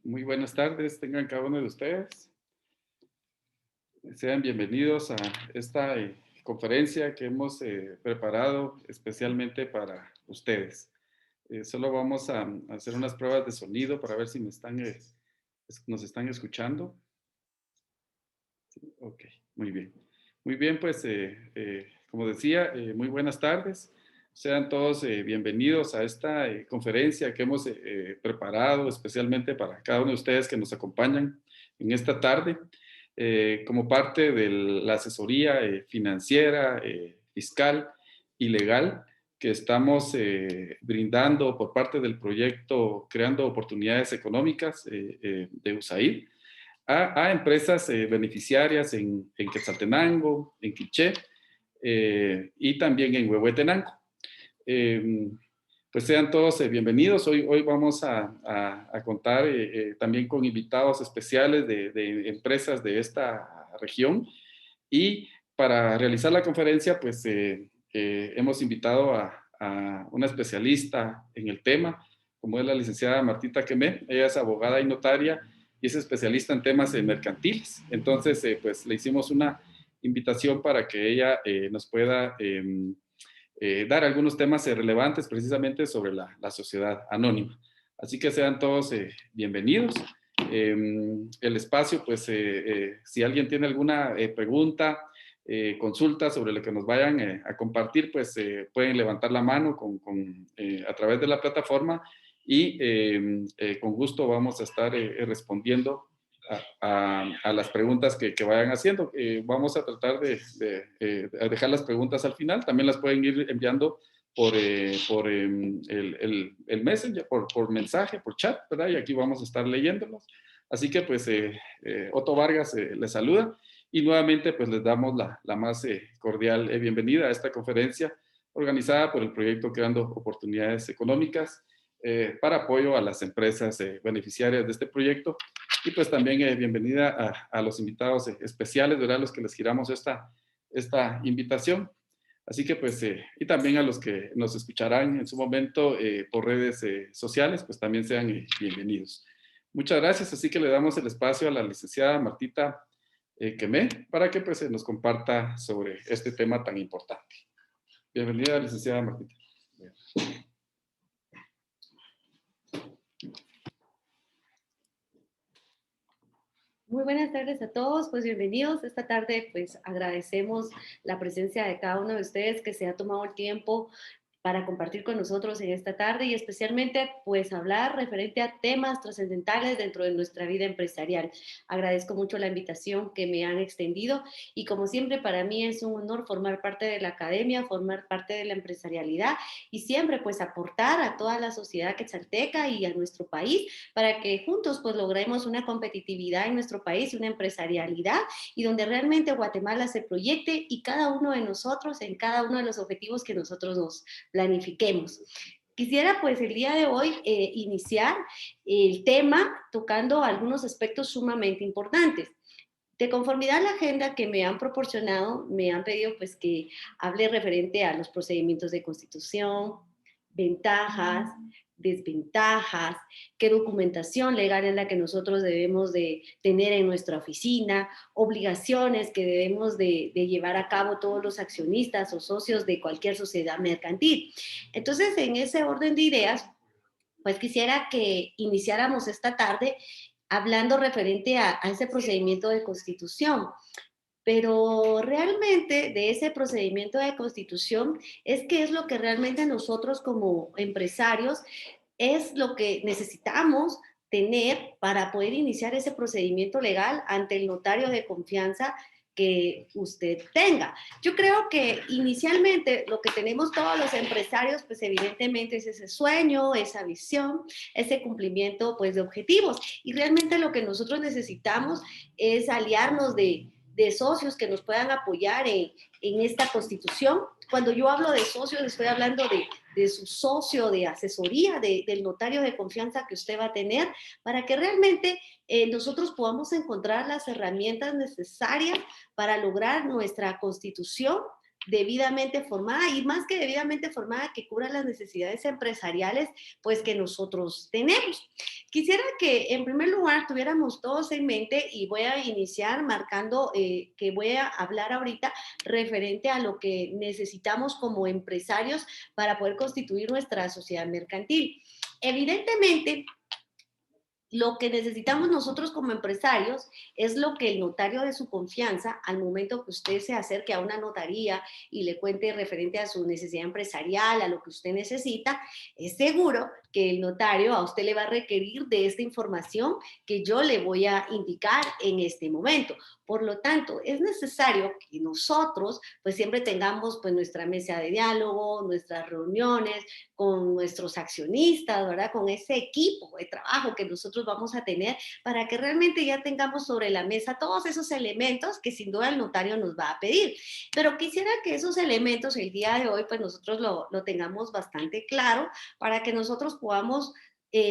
Muy buenas tardes, tengan cada uno de ustedes. Sean bienvenidos a esta conferencia que hemos preparado especialmente para ustedes. Solo vamos a hacer unas pruebas de sonido para ver si nos están escuchando. Ok, muy bien. Muy bien, pues como decía, muy buenas tardes. Sean todos bienvenidos a esta conferencia que hemos preparado especialmente para cada uno de ustedes que nos acompañan en esta tarde, como parte de la asesoría financiera, fiscal y legal que estamos brindando por parte del proyecto Creando Oportunidades Económicas de USAID a empresas beneficiarias en Quetzaltenango, en Quiché y también en Huehuetenango. Pues sean todos bienvenidos. Hoy vamos a contar también con invitados especiales de empresas de esta región y para realizar la conferencia pues hemos invitado a una especialista en el tema, como es la licenciada Martita Quemé. Ella es abogada y notaria y es especialista en temas mercantiles. Entonces, pues le hicimos una invitación para que ella nos pueda dar algunos temas relevantes precisamente sobre la sociedad anónima. Así que sean todos bienvenidos. El espacio, pues, si alguien tiene alguna pregunta, consulta sobre lo que nos vayan a compartir, pues pueden levantar la mano a través de la plataforma y con gusto vamos a estar respondiendo a las preguntas que vayan haciendo. Vamos a tratar de dejar las preguntas al final. También las pueden ir enviando por el Messenger, por mensaje, por chat, ¿verdad? Y aquí vamos a estar leyéndolos. Así que pues Otto Vargas les saluda y nuevamente pues les damos la más cordial bienvenida a esta conferencia organizada por el proyecto Creando Oportunidades Económicas para apoyo a las empresas beneficiarias de este proyecto. Y pues también bienvenida a los invitados especiales, ¿verdad? Los que les giramos esta invitación. Así que pues, y también a los que nos escucharán en su momento por redes sociales, pues también sean bienvenidos. Muchas gracias, así que le damos el espacio a la licenciada Martita Quemé para que pues nos comparta sobre este tema tan importante. Bienvenida, licenciada Martita. Muy buenas tardes a todos, pues bienvenidos. Esta tarde pues agradecemos la presencia de cada uno de ustedes que se ha tomado el tiempo para compartir con nosotros en esta tarde y especialmente pues hablar referente a temas trascendentales dentro de nuestra vida empresarial. Agradezco mucho la invitación que me han extendido y como siempre para mí es un honor formar parte de la academia, formar parte de la empresarialidad y siempre pues aportar a toda la sociedad quetzalteca y a nuestro país para que juntos pues logremos una competitividad en nuestro país y una empresarialidad y donde realmente Guatemala se proyecte y cada uno de nosotros en cada uno de los objetivos que nosotros nos planifiquemos. Quisiera pues el día de hoy iniciar el tema tocando algunos aspectos sumamente importantes. De conformidad a la agenda que me han proporcionado, me han pedido pues que hable referente a los procedimientos de constitución, ventajas, desventajas, qué documentación legal es la que nosotros debemos de tener en nuestra oficina, obligaciones que debemos de llevar a cabo todos los accionistas o socios de cualquier sociedad mercantil. Entonces, en ese orden de ideas, pues quisiera que iniciáramos esta tarde hablando referente a ese procedimiento de constitución. Pero realmente de ese procedimiento de constitución es que es lo que realmente nosotros como empresarios es lo que necesitamos tener para poder iniciar ese procedimiento legal ante el notario de confianza que usted tenga. Yo creo que inicialmente lo que tenemos todos los empresarios, pues evidentemente es ese sueño, esa visión, ese cumplimiento pues de objetivos. Y realmente lo que nosotros necesitamos es aliarnos de socios que nos puedan apoyar en esta constitución. Cuando yo hablo de socios, estoy hablando de su socio de asesoría, del notario de confianza que usted va a tener, para que realmente nosotros podamos encontrar las herramientas necesarias para lograr nuestra constitución debidamente formada y más que debidamente formada que cubra las necesidades empresariales pues que nosotros tenemos. Quisiera que en primer lugar tuviéramos todos en mente y voy a iniciar marcando que voy a hablar ahorita referente a lo que necesitamos como empresarios para poder constituir nuestra sociedad mercantil. Evidentemente, lo que necesitamos nosotros como empresarios es lo que el notario de su confianza, al momento que usted se acerque a una notaría y le cuente referente a su necesidad empresarial, a lo que usted necesita, es seguro que el notario a usted le va a requerir de esta información que yo le voy a indicar en este momento. Por lo tanto, es necesario que nosotros pues siempre tengamos pues nuestra mesa de diálogo, nuestras reuniones con nuestros accionistas, ¿verdad? Con ese equipo de trabajo que nosotros vamos a tener para que realmente ya tengamos sobre la mesa todos esos elementos que sin duda el notario nos va a pedir. Pero quisiera que esos elementos el día de hoy pues nosotros lo tengamos bastante claro para que nosotros podamos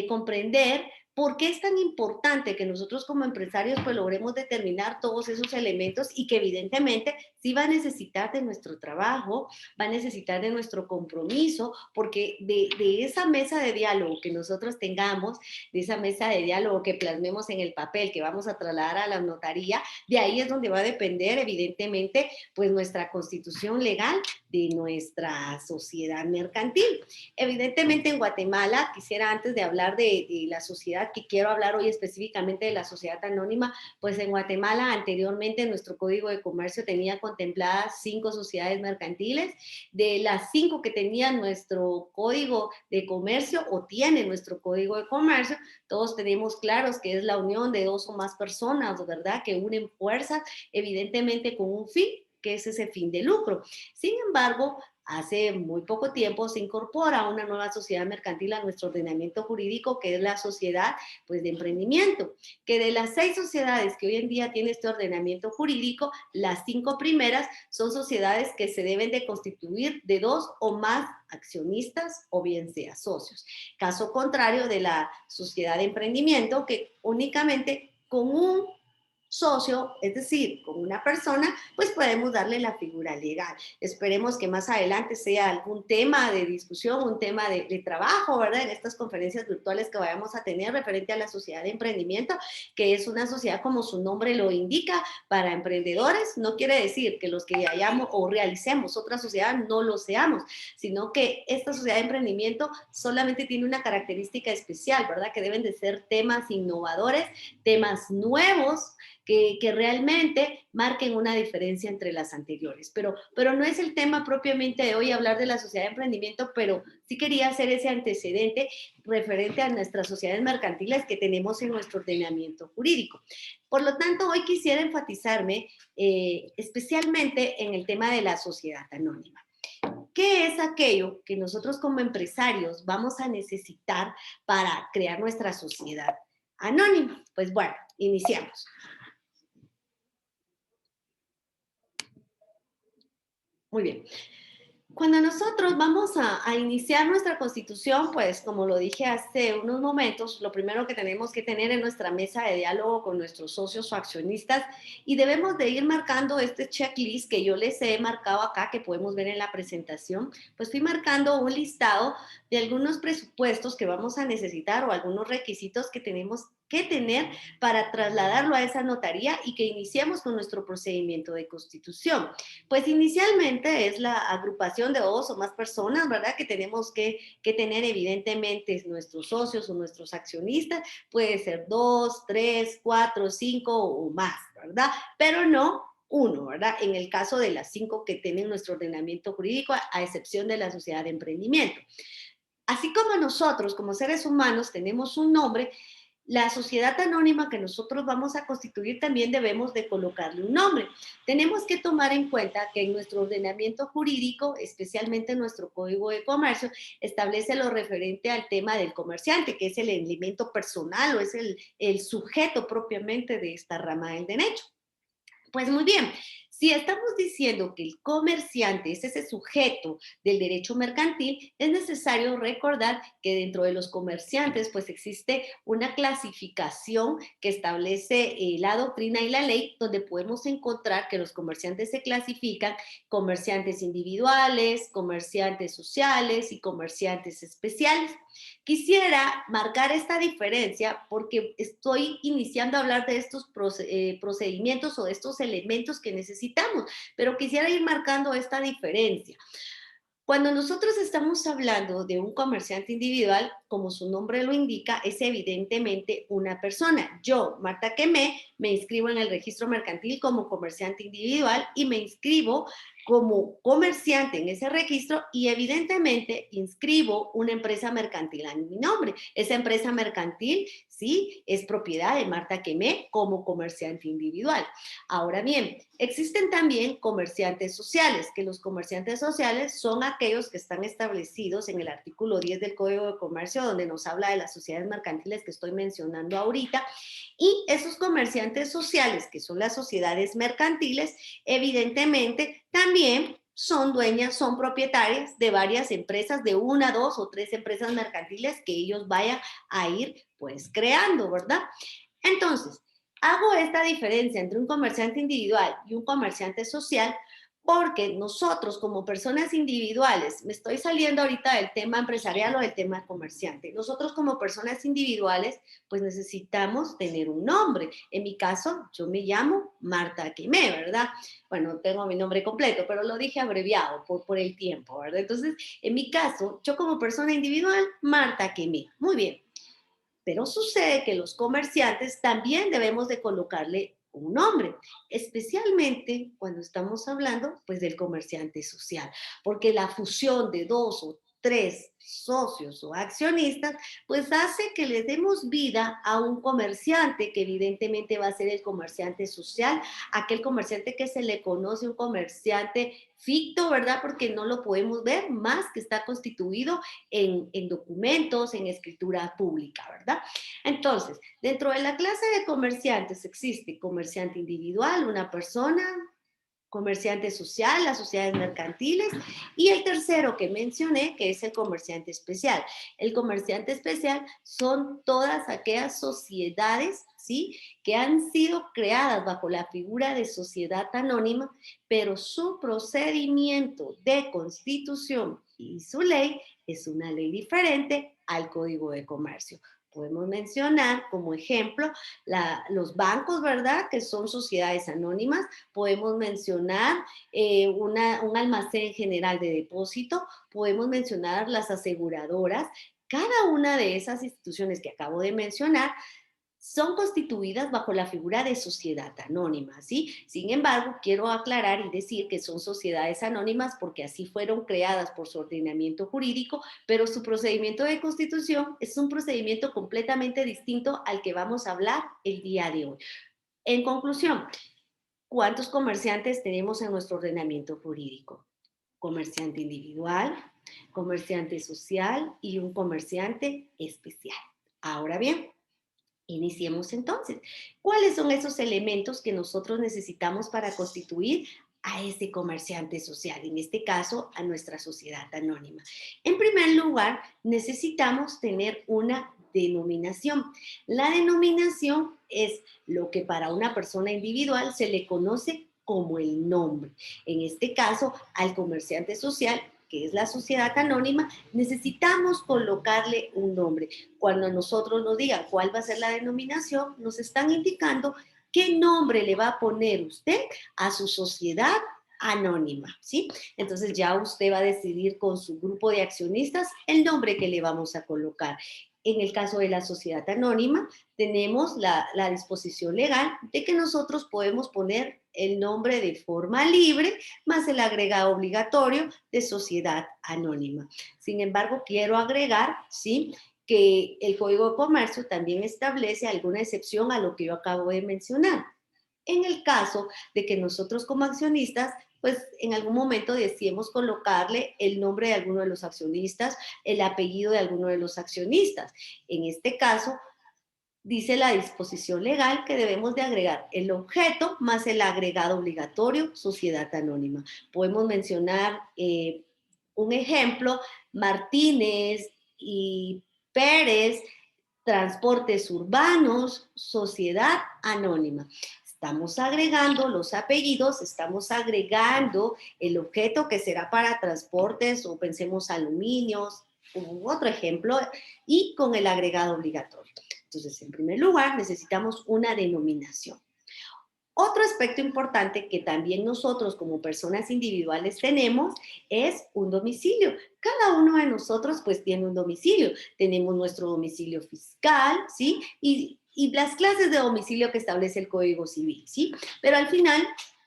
comprender por qué es tan importante que nosotros como empresarios pues logremos determinar todos esos elementos y que evidentemente sí va a necesitar de nuestro trabajo, va a necesitar de nuestro compromiso, porque de esa mesa de diálogo que nosotros tengamos, de esa mesa de diálogo que plasmemos en el papel que vamos a trasladar a la notaría, de ahí es donde va a depender evidentemente pues nuestra constitución legal de nuestra sociedad mercantil. Evidentemente en Guatemala, quisiera antes de hablar de la sociedad, que quiero hablar hoy específicamente de la sociedad anónima, pues en Guatemala anteriormente nuestro Código de Comercio tenía contempladas 5 sociedades mercantiles. De las 5 que tenía nuestro Código de Comercio o tiene nuestro Código de Comercio, todos tenemos claros que es la unión de 2 o más personas, ¿verdad? Que unen fuerzas, evidentemente con un fin, que es ese fin de lucro. Sin embargo, hace muy poco tiempo se incorpora una nueva sociedad mercantil a nuestro ordenamiento jurídico, que es la sociedad pues, de emprendimiento, que de las 6 sociedades que hoy en día tiene este ordenamiento jurídico, las 5 primeras son sociedades que se deben de constituir de 2 o más accionistas o bien sea socios. Caso contrario de la sociedad de emprendimiento, que únicamente con un socio, es decir, con una persona, pues podemos darle la figura legal. Esperemos que más adelante sea algún tema de discusión, un tema de trabajo, ¿verdad? En estas conferencias virtuales que vayamos a tener referente a la sociedad de emprendimiento, que es una sociedad como su nombre lo indica, para emprendedores. No quiere decir que los que hayamos o realicemos otra sociedad no lo seamos, sino que esta sociedad de emprendimiento solamente tiene una característica especial, ¿verdad? Que deben de ser temas innovadores, temas nuevos, que realmente marquen una diferencia entre las anteriores. Pero no es el tema propiamente de hoy hablar de la sociedad de emprendimiento, pero sí quería hacer ese antecedente referente a nuestras sociedades mercantiles que tenemos en nuestro ordenamiento jurídico. Por lo tanto, hoy quisiera enfatizarme especialmente en el tema de la sociedad anónima. ¿Qué es aquello que nosotros como empresarios vamos a necesitar para crear nuestra sociedad anónima? Pues bueno, iniciamos. Muy bien. Cuando nosotros vamos a iniciar nuestra constitución, pues como lo dije hace unos momentos, lo primero que tenemos que tener es nuestra mesa de diálogo con nuestros socios o accionistas y debemos de ir marcando este checklist que yo les he marcado acá, que podemos ver en la presentación. Pues fui marcando un listado de algunos presupuestos que vamos a necesitar o algunos requisitos que tenemos que tener para trasladarlo a esa notaría y que iniciemos con nuestro procedimiento de constitución. Pues inicialmente es la agrupación de 2 o más personas, ¿verdad? Que tenemos que tener evidentemente nuestros socios o nuestros accionistas, puede ser 2, 3, 4, 5 o más, ¿verdad? Pero no uno, ¿verdad? En el caso de las 5 que tienen nuestro ordenamiento jurídico, a excepción de la sociedad de emprendimiento. Así como nosotros, como seres humanos, tenemos un nombre, la sociedad anónima que nosotros vamos a constituir también debemos de colocarle un nombre. Tenemos que tomar en cuenta que en nuestro ordenamiento jurídico, especialmente en nuestro Código de Comercio, establece lo referente al tema del comerciante, que es el elemento personal o es el sujeto propiamente de esta rama del derecho. Pues muy bien, Si estamos diciendo que el comerciante es ese sujeto del derecho mercantil, es necesario recordar que dentro de los comerciantes pues existe una clasificación que establece la doctrina y la ley, donde podemos encontrar que los comerciantes se clasifican comerciantes individuales, comerciantes sociales y comerciantes especiales. Quisiera marcar esta diferencia porque estoy iniciando a hablar de estos procedimientos o de estos elementos que necesitamos, pero quisiera ir marcando esta diferencia. Cuando nosotros estamos hablando de un comerciante individual, como su nombre lo indica, es evidentemente una persona. Yo, Marta Quemé, me inscribo en el registro mercantil como comerciante individual y me inscribo como comerciante en ese registro y evidentemente inscribo una empresa mercantil a mi nombre. Esa empresa mercantil, sí, es propiedad de Marta Quemé como comerciante individual. Ahora bien, existen también comerciantes sociales, que los comerciantes sociales son aquellos que están establecidos en el artículo 10 del Código de Comercio, donde nos habla de las sociedades mercantiles que estoy mencionando ahorita, y esos comerciantes sociales, que son las sociedades mercantiles, evidentemente también son dueñas, son propietarias de varias empresas, de una, dos o tres empresas mercantiles que ellos vayan a ir pues creando, ¿verdad? Entonces, hago esta diferencia entre un comerciante individual y un comerciante social porque nosotros como personas individuales, me estoy saliendo ahorita del tema empresarial o del tema comerciante, nosotros como personas individuales pues necesitamos tener un nombre. En mi caso, yo me llamo Marta Quimé, ¿verdad? Bueno, tengo mi nombre completo, pero lo dije abreviado por el tiempo, ¿verdad? Entonces, en mi caso, yo como persona individual, Marta Quimé. Muy bien. Pero sucede que los comerciantes también debemos de colocarle un nombre, especialmente cuando estamos hablando pues del comerciante social, porque la fusión de dos o tres socios o accionistas pues hace que le demos vida a un comerciante que evidentemente va a ser el comerciante social, aquel comerciante que se le conoce un comerciante ficto, ¿verdad? Porque no lo podemos ver más que está constituido en documentos, en escritura pública, ¿verdad? Entonces, dentro de la clase de comerciantes existe comerciante individual, una persona, comerciante social, las sociedades mercantiles, y el tercero que mencioné, que es el comerciante especial. El comerciante especial son todas aquellas sociedades, ¿sí?, que han sido creadas bajo la figura de sociedad anónima, pero su procedimiento de constitución y su ley es una ley diferente al Código de Comercio. Podemos mencionar como ejemplo los bancos, ¿verdad?, que son sociedades anónimas. Podemos mencionar un almacén general de depósito, podemos mencionar las aseguradoras. Cada una de esas instituciones que acabo de mencionar son constituidas bajo la figura de sociedad anónima, ¿sí? Sin embargo, quiero aclarar y decir que son sociedades anónimas porque así fueron creadas por su ordenamiento jurídico, pero su procedimiento de constitución es un procedimiento completamente distinto al que vamos a hablar el día de hoy. En conclusión, ¿cuántos comerciantes tenemos en nuestro ordenamiento jurídico? Comerciante individual, comerciante social y un comerciante especial. Ahora bien, iniciemos entonces. ¿Cuáles son esos elementos que nosotros necesitamos para constituir a ese comerciante social? En este caso, a nuestra sociedad anónima. En primer lugar, necesitamos tener una denominación. La denominación es lo que para una persona individual se le conoce como el nombre. En este caso, al comerciante social, que es la sociedad anónima, necesitamos colocarle un nombre. Cuando nosotros nos digan cuál va a ser la denominación, nos están indicando qué nombre le va a poner usted a su sociedad anónima, ¿sí? Entonces ya usted va a decidir con su grupo de accionistas el nombre que le vamos a colocar. En el caso de la sociedad anónima, tenemos la disposición legal de que nosotros podemos poner el nombre de forma libre más el agregado obligatorio de sociedad anónima. Sin embargo, quiero agregar, ¿sí?, que el Código de Comercio también establece alguna excepción a lo que yo acabo de mencionar. En el caso de que nosotros como accionistas, pues en algún momento decidimos colocarle el nombre de alguno de los accionistas, el apellido de alguno de los accionistas. En este caso, Dice la disposición legal que debemos de agregar el objeto más el agregado obligatorio, sociedad anónima. Podemos mencionar un ejemplo, Martínez y Pérez, transportes urbanos, sociedad anónima. Estamos agregando los apellidos, estamos agregando el objeto que será para transportes o pensemos aluminios, u otro ejemplo, y con el agregado obligatorio. Entonces, en primer lugar, necesitamos una denominación. Otro aspecto importante que también nosotros como personas individuales tenemos es un domicilio. Cada uno de nosotros pues tiene un domicilio. Tenemos nuestro domicilio fiscal, ¿sí? Y las clases de domicilio que establece el Código Civil, ¿sí? Pero al final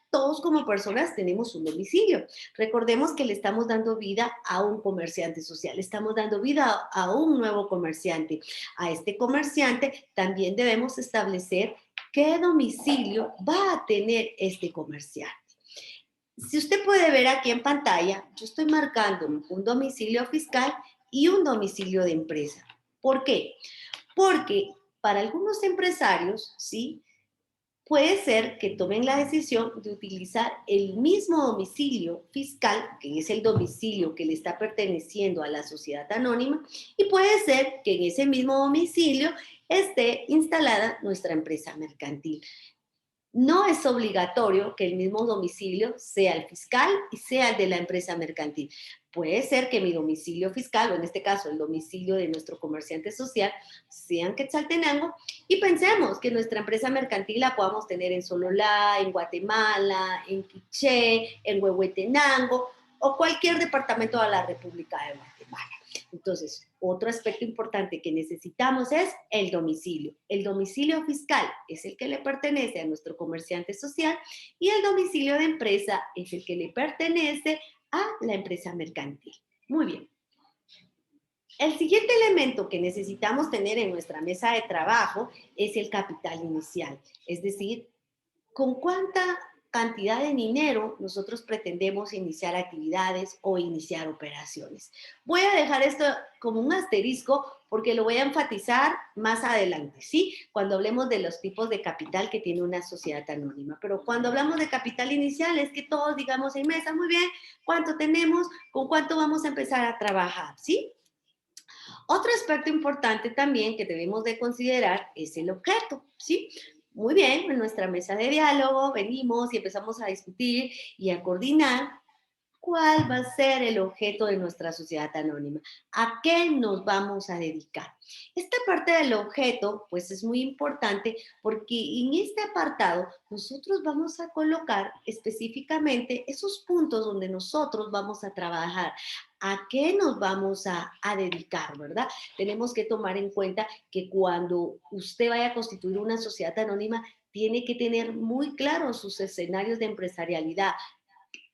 todos como personas tenemos un domicilio. Recordemos que le estamos dando vida a un comerciante social, estamos dando vida a un nuevo comerciante. A este comerciante también debemos establecer qué domicilio va a tener este comerciante. Si usted puede ver aquí en pantalla, yo estoy marcando un domicilio fiscal y un domicilio de empresa. ¿Por qué? Porque para algunos empresarios, ¿sí? Puede ser que tomen la decisión de utilizar el mismo domicilio fiscal, que es el domicilio que le está perteneciendo a la sociedad anónima, y puede ser que en ese mismo domicilio esté instalada nuestra empresa mercantil. No es obligatorio que el mismo domicilio sea el fiscal y sea el de la empresa mercantil. Puede ser que mi domicilio fiscal, o en este caso el domicilio de nuestro comerciante social, sea en Quetzaltenango y pensemos que nuestra empresa mercantil la podamos tener en Sololá, en Guatemala, en Quiché, en Huehuetenango o cualquier departamento de la República de Guatemala. Entonces, otro aspecto importante que necesitamos es el domicilio. El domicilio fiscal es el que le pertenece a nuestro comerciante social y el domicilio de empresa es el que le pertenece a la empresa mercantil. Muy bien. El siguiente elemento que necesitamos tener en nuestra mesa de trabajo es el capital inicial, es decir, con cuánta cantidad de dinero nosotros pretendemos iniciar actividades o iniciar operaciones. Voy a dejar esto como un asterisco porque lo voy a enfatizar más adelante, ¿sí? Cuando hablemos de los tipos de capital que tiene una sociedad anónima. Pero cuando hablamos de capital inicial es que todos digamos en mesa, muy bien, ¿cuánto tenemos? ¿Con cuánto vamos a empezar a trabajar? ¿Sí? Otro aspecto importante también que debemos de considerar es el objeto, ¿sí? Muy bien, en nuestra mesa de diálogo venimos y empezamos a discutir y a coordinar cuál va a ser el objeto de nuestra sociedad anónima, a qué nos vamos a dedicar. Esta parte del objeto, pues es muy importante porque en este apartado nosotros vamos a colocar específicamente esos puntos donde nosotros vamos a trabajar, a qué nos vamos a dedicar, ¿verdad? Tenemos que tomar en cuenta que cuando usted vaya a constituir una sociedad anónima, tiene que tener muy claros sus escenarios de empresarialidad,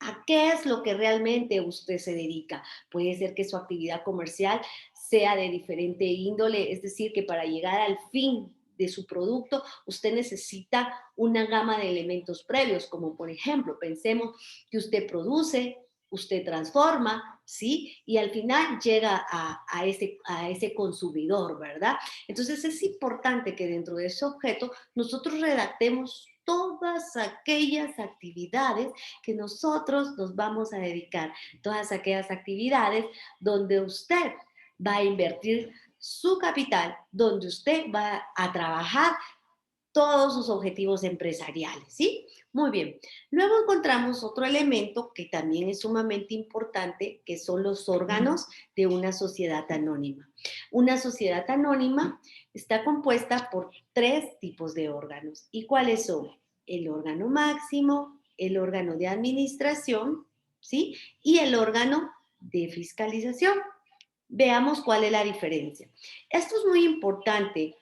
a qué es lo que realmente usted se dedica. Puede ser que su actividad comercial sea de diferente índole, es decir, que para llegar al fin de su producto, usted necesita una gama de elementos previos, como por ejemplo, pensemos que usted produce, usted transforma, ¿sí? Y al final llega a ese consumidor, ¿verdad? Entonces es importante que dentro de ese objeto nosotros redactemos todas aquellas actividades que nosotros nos vamos a dedicar, todas aquellas actividades donde usted va a invertir su capital, donde usted va a trabajar todos sus objetivos empresariales, ¿sí? Muy bien. Luego encontramos otro elemento que también es sumamente importante, que son los órganos de una sociedad anónima. Una sociedad anónima está compuesta por tres tipos de órganos. ¿Y cuáles son? El órgano máximo, el órgano de administración, ¿sí? Y el órgano de fiscalización. Veamos cuál es la diferencia. Esto es muy importante,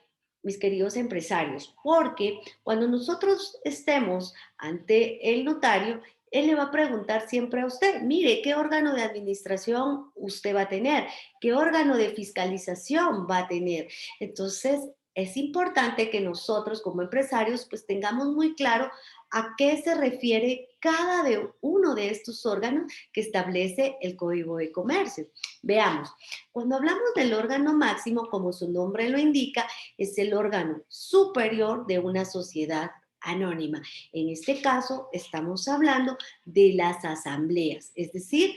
mis queridos empresarios, porque cuando nosotros estemos ante el notario, él le va a preguntar siempre a usted, mire, ¿qué órgano de administración usted va a tener? ¿Qué órgano de fiscalización va a tener? Entonces, es importante que nosotros como empresarios pues tengamos muy claro a qué se refiere cada uno de estos órganos que establece el Código de Comercio. Veamos, cuando hablamos del órgano máximo, como su nombre lo indica, es el órgano superior de una sociedad anónima. En este caso, estamos hablando de las asambleas, es decir,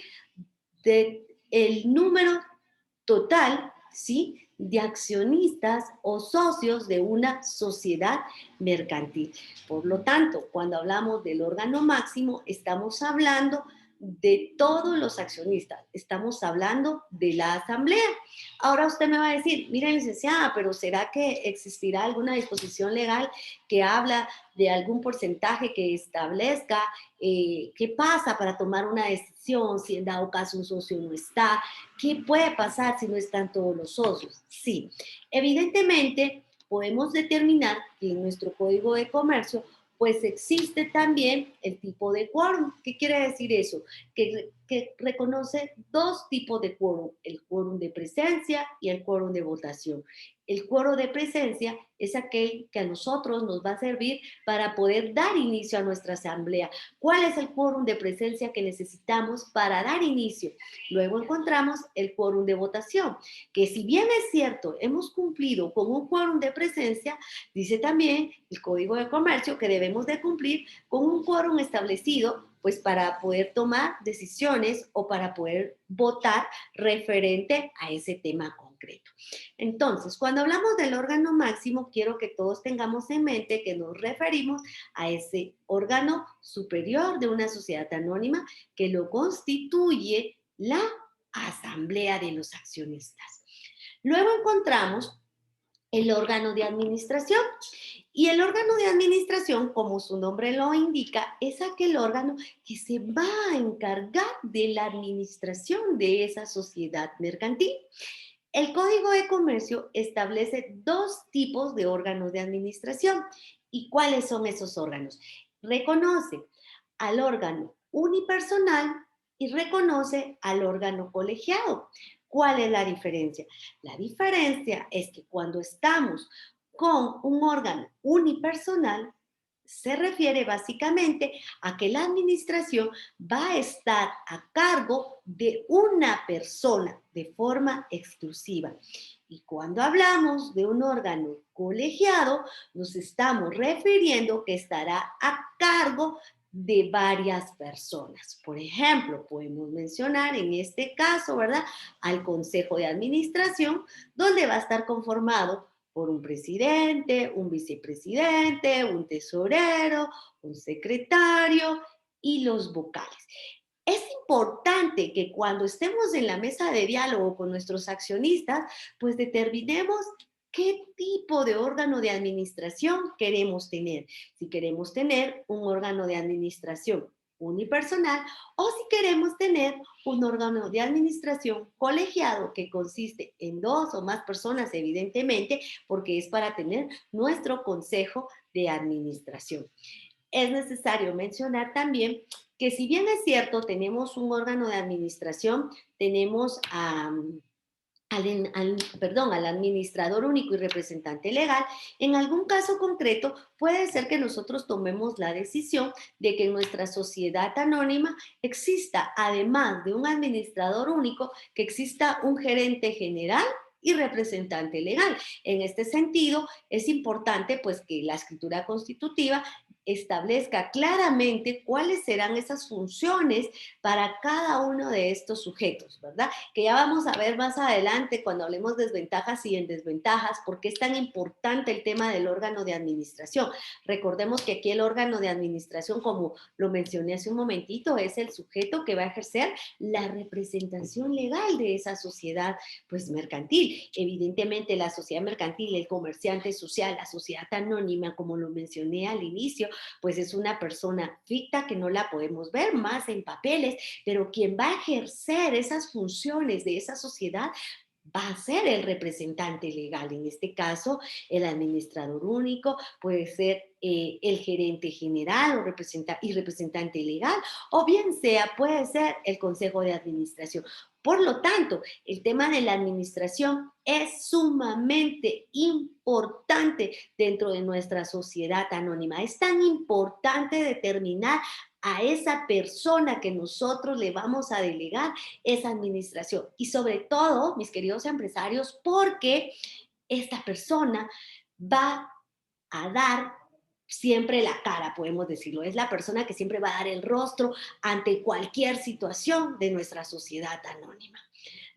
de el número total, ¿sí?, de accionistas o socios de una sociedad mercantil. Por lo tanto, cuando hablamos del órgano máximo, estamos hablando de todos los accionistas, estamos hablando de la asamblea. Ahora usted me va a decir, mire, licenciada, pero ¿será que existirá alguna disposición legal que habla de algún porcentaje que establezca qué pasa para tomar una decisión, si en dado caso un socio no está? ¿Qué puede pasar si no están todos los socios? Sí, evidentemente podemos determinar que en nuestro Código de Comercio pues existe también el tipo de quórum. ¿Qué quiere decir eso? Que reconoce dos tipos de quórum, el quórum de presencia y el quórum de votación. El quórum de presencia es aquel que a nosotros nos va a servir para poder dar inicio a nuestra asamblea. ¿Cuál es el quórum de presencia que necesitamos para dar inicio? Luego encontramos el quórum de votación, que si bien es cierto, hemos cumplido con un quórum de presencia, dice también el Código de Comercio que debemos de cumplir con un quórum establecido pues para poder tomar decisiones o para poder votar referente a ese tema concreto. Entonces, cuando hablamos del órgano máximo, quiero que todos tengamos en mente que nos referimos a ese órgano superior de una sociedad anónima que lo constituye la asamblea de los accionistas. Luego encontramos el órgano de administración. Y el órgano de administración, como su nombre lo indica, es aquel órgano que se va a encargar de la administración de esa sociedad mercantil. El Código de Comercio establece dos tipos de órganos de administración. ¿Y cuáles son esos órganos? Reconoce al órgano unipersonal y reconoce al órgano colegiado. ¿Cuál es la diferencia? La diferencia es que cuando estamos con un órgano unipersonal, se refiere básicamente a que la administración va a estar a cargo de una persona de forma exclusiva. Y cuando hablamos de un órgano colegiado, nos estamos refiriendo que estará a cargo de varias personas. Por ejemplo, podemos mencionar en este caso, ¿verdad?, al Consejo de Administración, donde va a estar conformado por un presidente, un vicepresidente, un tesorero, un secretario y los vocales. Es importante que cuando estemos en la mesa de diálogo con nuestros accionistas, pues determinemos qué tipo de órgano de administración queremos tener. Si queremos tener un órgano de administración unipersonal o si queremos tener un órgano de administración colegiado que consiste en dos o más personas, evidentemente, porque es para tener nuestro consejo de administración. Es necesario mencionar también que si bien es cierto, tenemos un órgano de administración, tenemos al administrador único y representante legal, en algún caso concreto puede ser que nosotros tomemos la decisión de que en nuestra sociedad anónima exista, además de un administrador único, que exista un gerente general y representante legal. En este sentido, es importante pues que la escritura constitutiva establezca claramente cuáles serán esas funciones para cada uno de estos sujetos, ¿verdad? Que ya vamos a ver más adelante cuando hablemos de desventajas y en desventajas, por qué es tan importante el tema del órgano de administración. Recordemos que aquí el órgano de administración, como lo mencioné hace un momentito, es el sujeto que va a ejercer la representación legal de esa sociedad, pues, mercantil. Evidentemente, la sociedad mercantil, el comerciante social, la sociedad anónima, como lo mencioné al inicio, pues es una persona ficta que no la podemos ver más en papeles, pero quien va a ejercer esas funciones de esa sociedad va a ser el representante legal. En este caso, el administrador único puede ser el gerente general y representante legal, o bien sea, puede ser el consejo de administración. Por lo tanto, el tema de la administración es sumamente importante dentro de nuestra sociedad anónima. Es tan importante determinar a esa persona que nosotros le vamos a delegar esa administración. Y sobre todo, mis queridos empresarios, porque esta persona va a dar siempre la cara, podemos decirlo. Es la persona que siempre va a dar el rostro ante cualquier situación de nuestra sociedad anónima.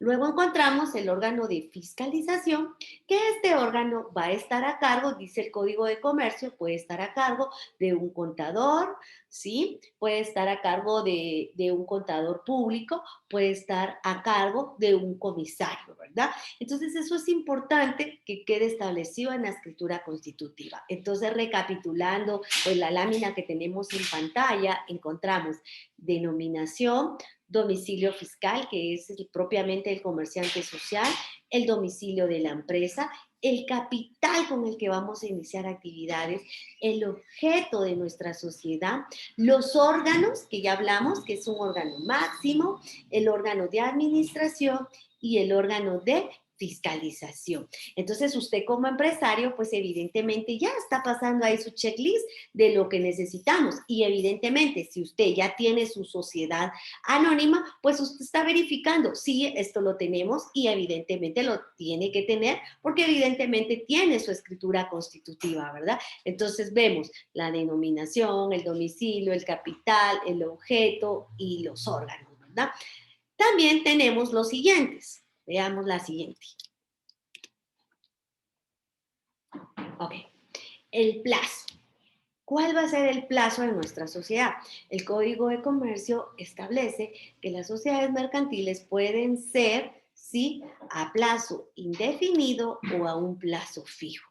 Luego encontramos el órgano de fiscalización, que este órgano va a estar a cargo, dice el Código de Comercio, puede estar a cargo de un contador, ¿sí? Puede estar a cargo de un contador público, puede estar a cargo de un comisario, ¿verdad? Entonces eso es importante que quede establecido en la escritura constitutiva. Entonces, recapitulando, pues la lámina que tenemos en pantalla, encontramos denominación, domicilio fiscal, que es propiamente el comerciante social, el domicilio de la empresa, el capital con el que vamos a iniciar actividades, el objeto de nuestra sociedad, los órganos, que ya hablamos, que es un órgano máximo, el órgano de administración y el órgano de fiscalización. Entonces, usted como empresario, pues evidentemente ya está pasando ahí su checklist de lo que necesitamos. Y evidentemente, si usted ya tiene su sociedad anónima, pues usted está verificando, sí, esto lo tenemos y evidentemente lo tiene que tener porque evidentemente tiene su escritura constitutiva, ¿verdad? Entonces vemos la denominación, el domicilio, el capital, el objeto y los órganos, ¿verdad? También tenemos los siguientes. Veamos la siguiente. Ok. El plazo. ¿Cuál va a ser el plazo de nuestra sociedad? El Código de Comercio establece que las sociedades mercantiles pueden ser, sí, a plazo indefinido o a un plazo fijo.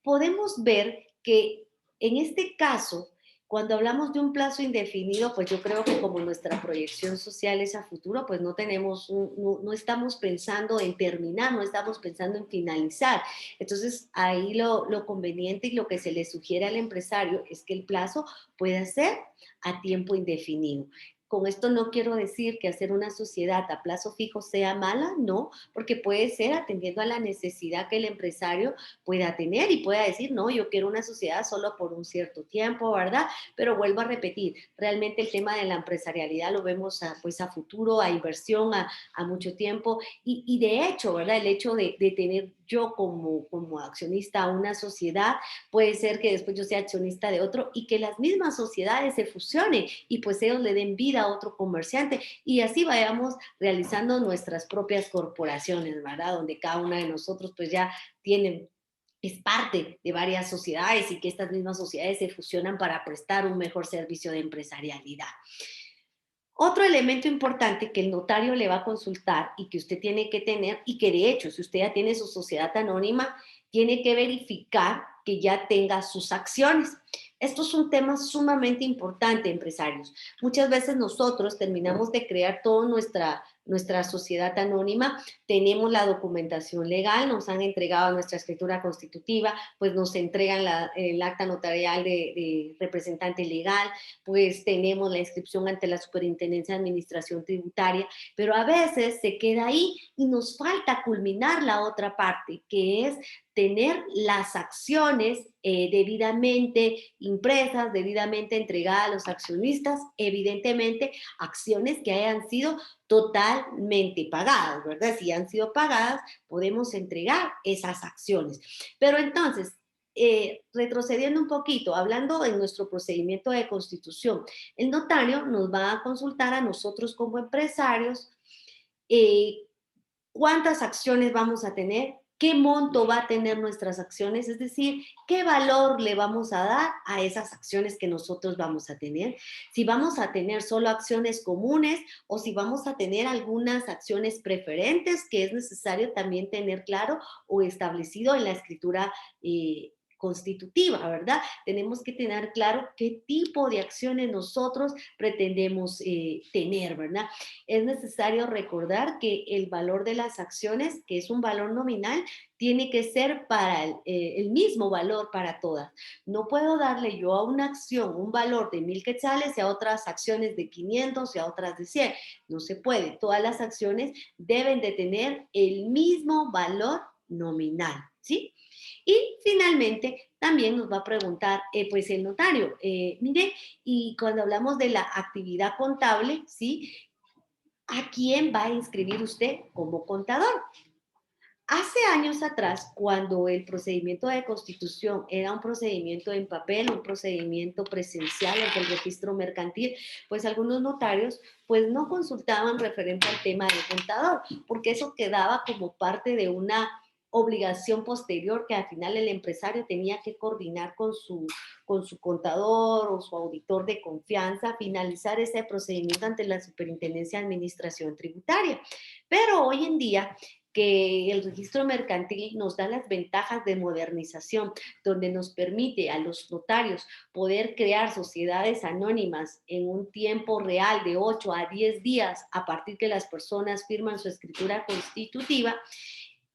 Podemos ver que en este caso, cuando hablamos de un plazo indefinido, pues yo creo que como nuestra proyección social es a futuro, pues no tenemos, no estamos pensando en terminar, no estamos pensando en finalizar. Entonces, ahí lo conveniente y lo que se le sugiere al empresario es que el plazo pueda ser a tiempo indefinido. Con esto no quiero decir que hacer una sociedad a plazo fijo sea mala, no, porque puede ser atendiendo a la necesidad que el empresario pueda tener y pueda decir, no, yo quiero una sociedad solo por un cierto tiempo, ¿verdad? Pero vuelvo a repetir, realmente el tema de la empresarialidad lo vemos pues a futuro, a inversión, a mucho tiempo y de hecho, ¿verdad? El hecho de tener yo como accionista una sociedad, puede ser que después yo sea accionista de otro y que las mismas sociedades se fusionen y pues ellos le den vida a otro comerciante y así vayamos realizando nuestras propias corporaciones, ¿verdad? Donde cada una de nosotros pues ya tiene es parte de varias sociedades y que estas mismas sociedades se fusionan para prestar un mejor servicio de empresarialidad. Otro elemento importante que el notario le va a consultar y que usted tiene que tener, y que de hecho, si usted ya tiene su sociedad anónima, tiene que verificar que ya tenga sus acciones. Esto es un tema sumamente importante, empresarios. Muchas veces nosotros terminamos de crear toda nuestra sociedad anónima, tenemos la documentación legal, nos han entregado nuestra escritura constitutiva, pues nos entregan el acta notarial de representante legal, pues tenemos la inscripción ante la Superintendencia de Administración Tributaria, pero a veces se queda ahí y nos falta culminar la otra parte, que es tener las acciones debidamente impresas, debidamente entregadas a los accionistas, evidentemente acciones que hayan sido totalmente pagadas, ¿verdad? Si han sido pagadas, podemos entregar esas acciones. Pero entonces, retrocediendo un poquito, hablando en nuestro procedimiento de constitución, el notario nos va a consultar a nosotros como empresarios eh, cuántas acciones vamos a tener, qué monto va a tener nuestras acciones, es decir, qué valor le vamos a dar a esas acciones que nosotros vamos a tener, si vamos a tener solo acciones comunes o si vamos a tener algunas acciones preferentes que es necesario también tener claro o establecido en la escritura constitutiva, ¿verdad? Tenemos que tener claro qué tipo de acciones nosotros pretendemos tener, ¿verdad? Es necesario recordar que el valor de las acciones, que es un valor nominal, tiene que ser para el mismo valor para todas. No puedo darle yo a una acción un valor de 1,000 quetzales y a otras acciones de 500 y a otras de 100. No se puede. Todas las acciones deben de tener el mismo valor nominal, ¿sí? Y finalmente, también nos va a preguntar, pues el notario, mire, y cuando hablamos de la actividad contable, ¿sí? ¿A quién va a inscribir usted como contador? Hace años atrás, cuando el procedimiento de constitución era un procedimiento en papel, un procedimiento presencial ante el registro mercantil, pues algunos notarios pues no consultaban referente al tema del contador, porque eso quedaba como parte de una obligación posterior que al final el empresario tenía que coordinar con su contador o su auditor de confianza, finalizar ese procedimiento ante la Superintendencia de Administración Tributaria. Pero hoy en día que el registro mercantil nos da las ventajas de modernización, donde nos permite a los notarios poder crear sociedades anónimas en un tiempo real de 8 a 10 días a partir que las personas firman su escritura constitutiva.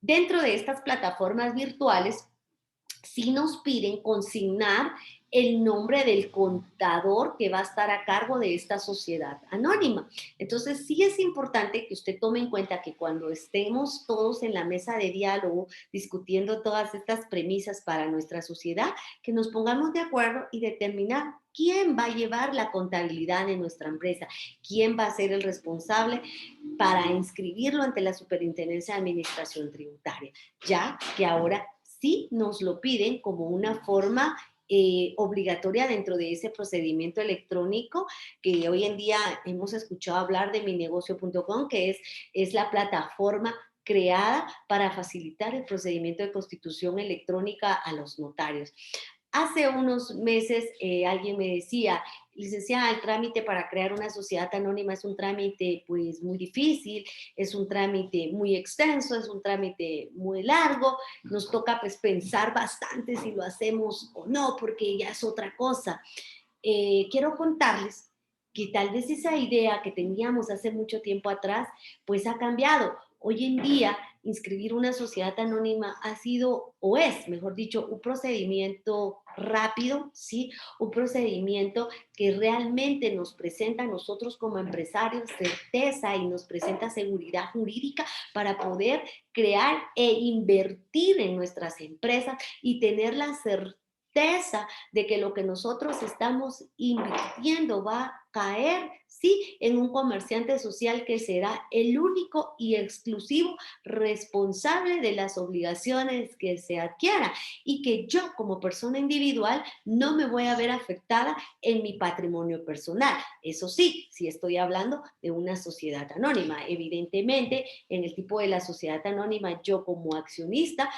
Dentro de estas plataformas virtuales, sí nos piden consignar el nombre del contador que va a estar a cargo de esta sociedad anónima. Entonces, sí es importante que usted tome en cuenta que cuando estemos todos en la mesa de diálogo discutiendo todas estas premisas para nuestra sociedad, que nos pongamos de acuerdo y determinar quién va a llevar la contabilidad de nuestra empresa, quién va a ser el responsable para inscribirlo ante la Superintendencia de Administración Tributaria, ya que ahora sí nos lo piden como una forma obligatoria dentro de ese procedimiento electrónico que hoy en día hemos escuchado hablar de minegocio.com, que es la plataforma creada para facilitar el procedimiento de constitución electrónica a los notarios. Hace unos meses alguien me decía, licenciada, el trámite para crear una sociedad anónima es un trámite pues muy difícil, es un trámite muy extenso, es un trámite muy largo, nos toca pues pensar bastante si lo hacemos o no, porque ya es otra cosa. Quiero contarles que tal vez esa idea que teníamos hace mucho tiempo atrás, pues ha cambiado. Hoy en día, inscribir una sociedad anónima ha sido, o es, mejor dicho, un procedimiento rápido, ¿sí? Un procedimiento que realmente nos presenta a nosotros como empresarios certeza y nos presenta seguridad jurídica para poder crear e invertir en nuestras empresas y tener la certeza de que lo que nosotros estamos invirtiendo va a caer, sí, en un comerciante social que será el único y exclusivo responsable de las obligaciones que se adquiera y que yo como persona individual no me voy a ver afectada en mi patrimonio personal. Eso sí, si estoy hablando de una sociedad anónima. Evidentemente, en el tipo de la sociedad anónima, yo como accionista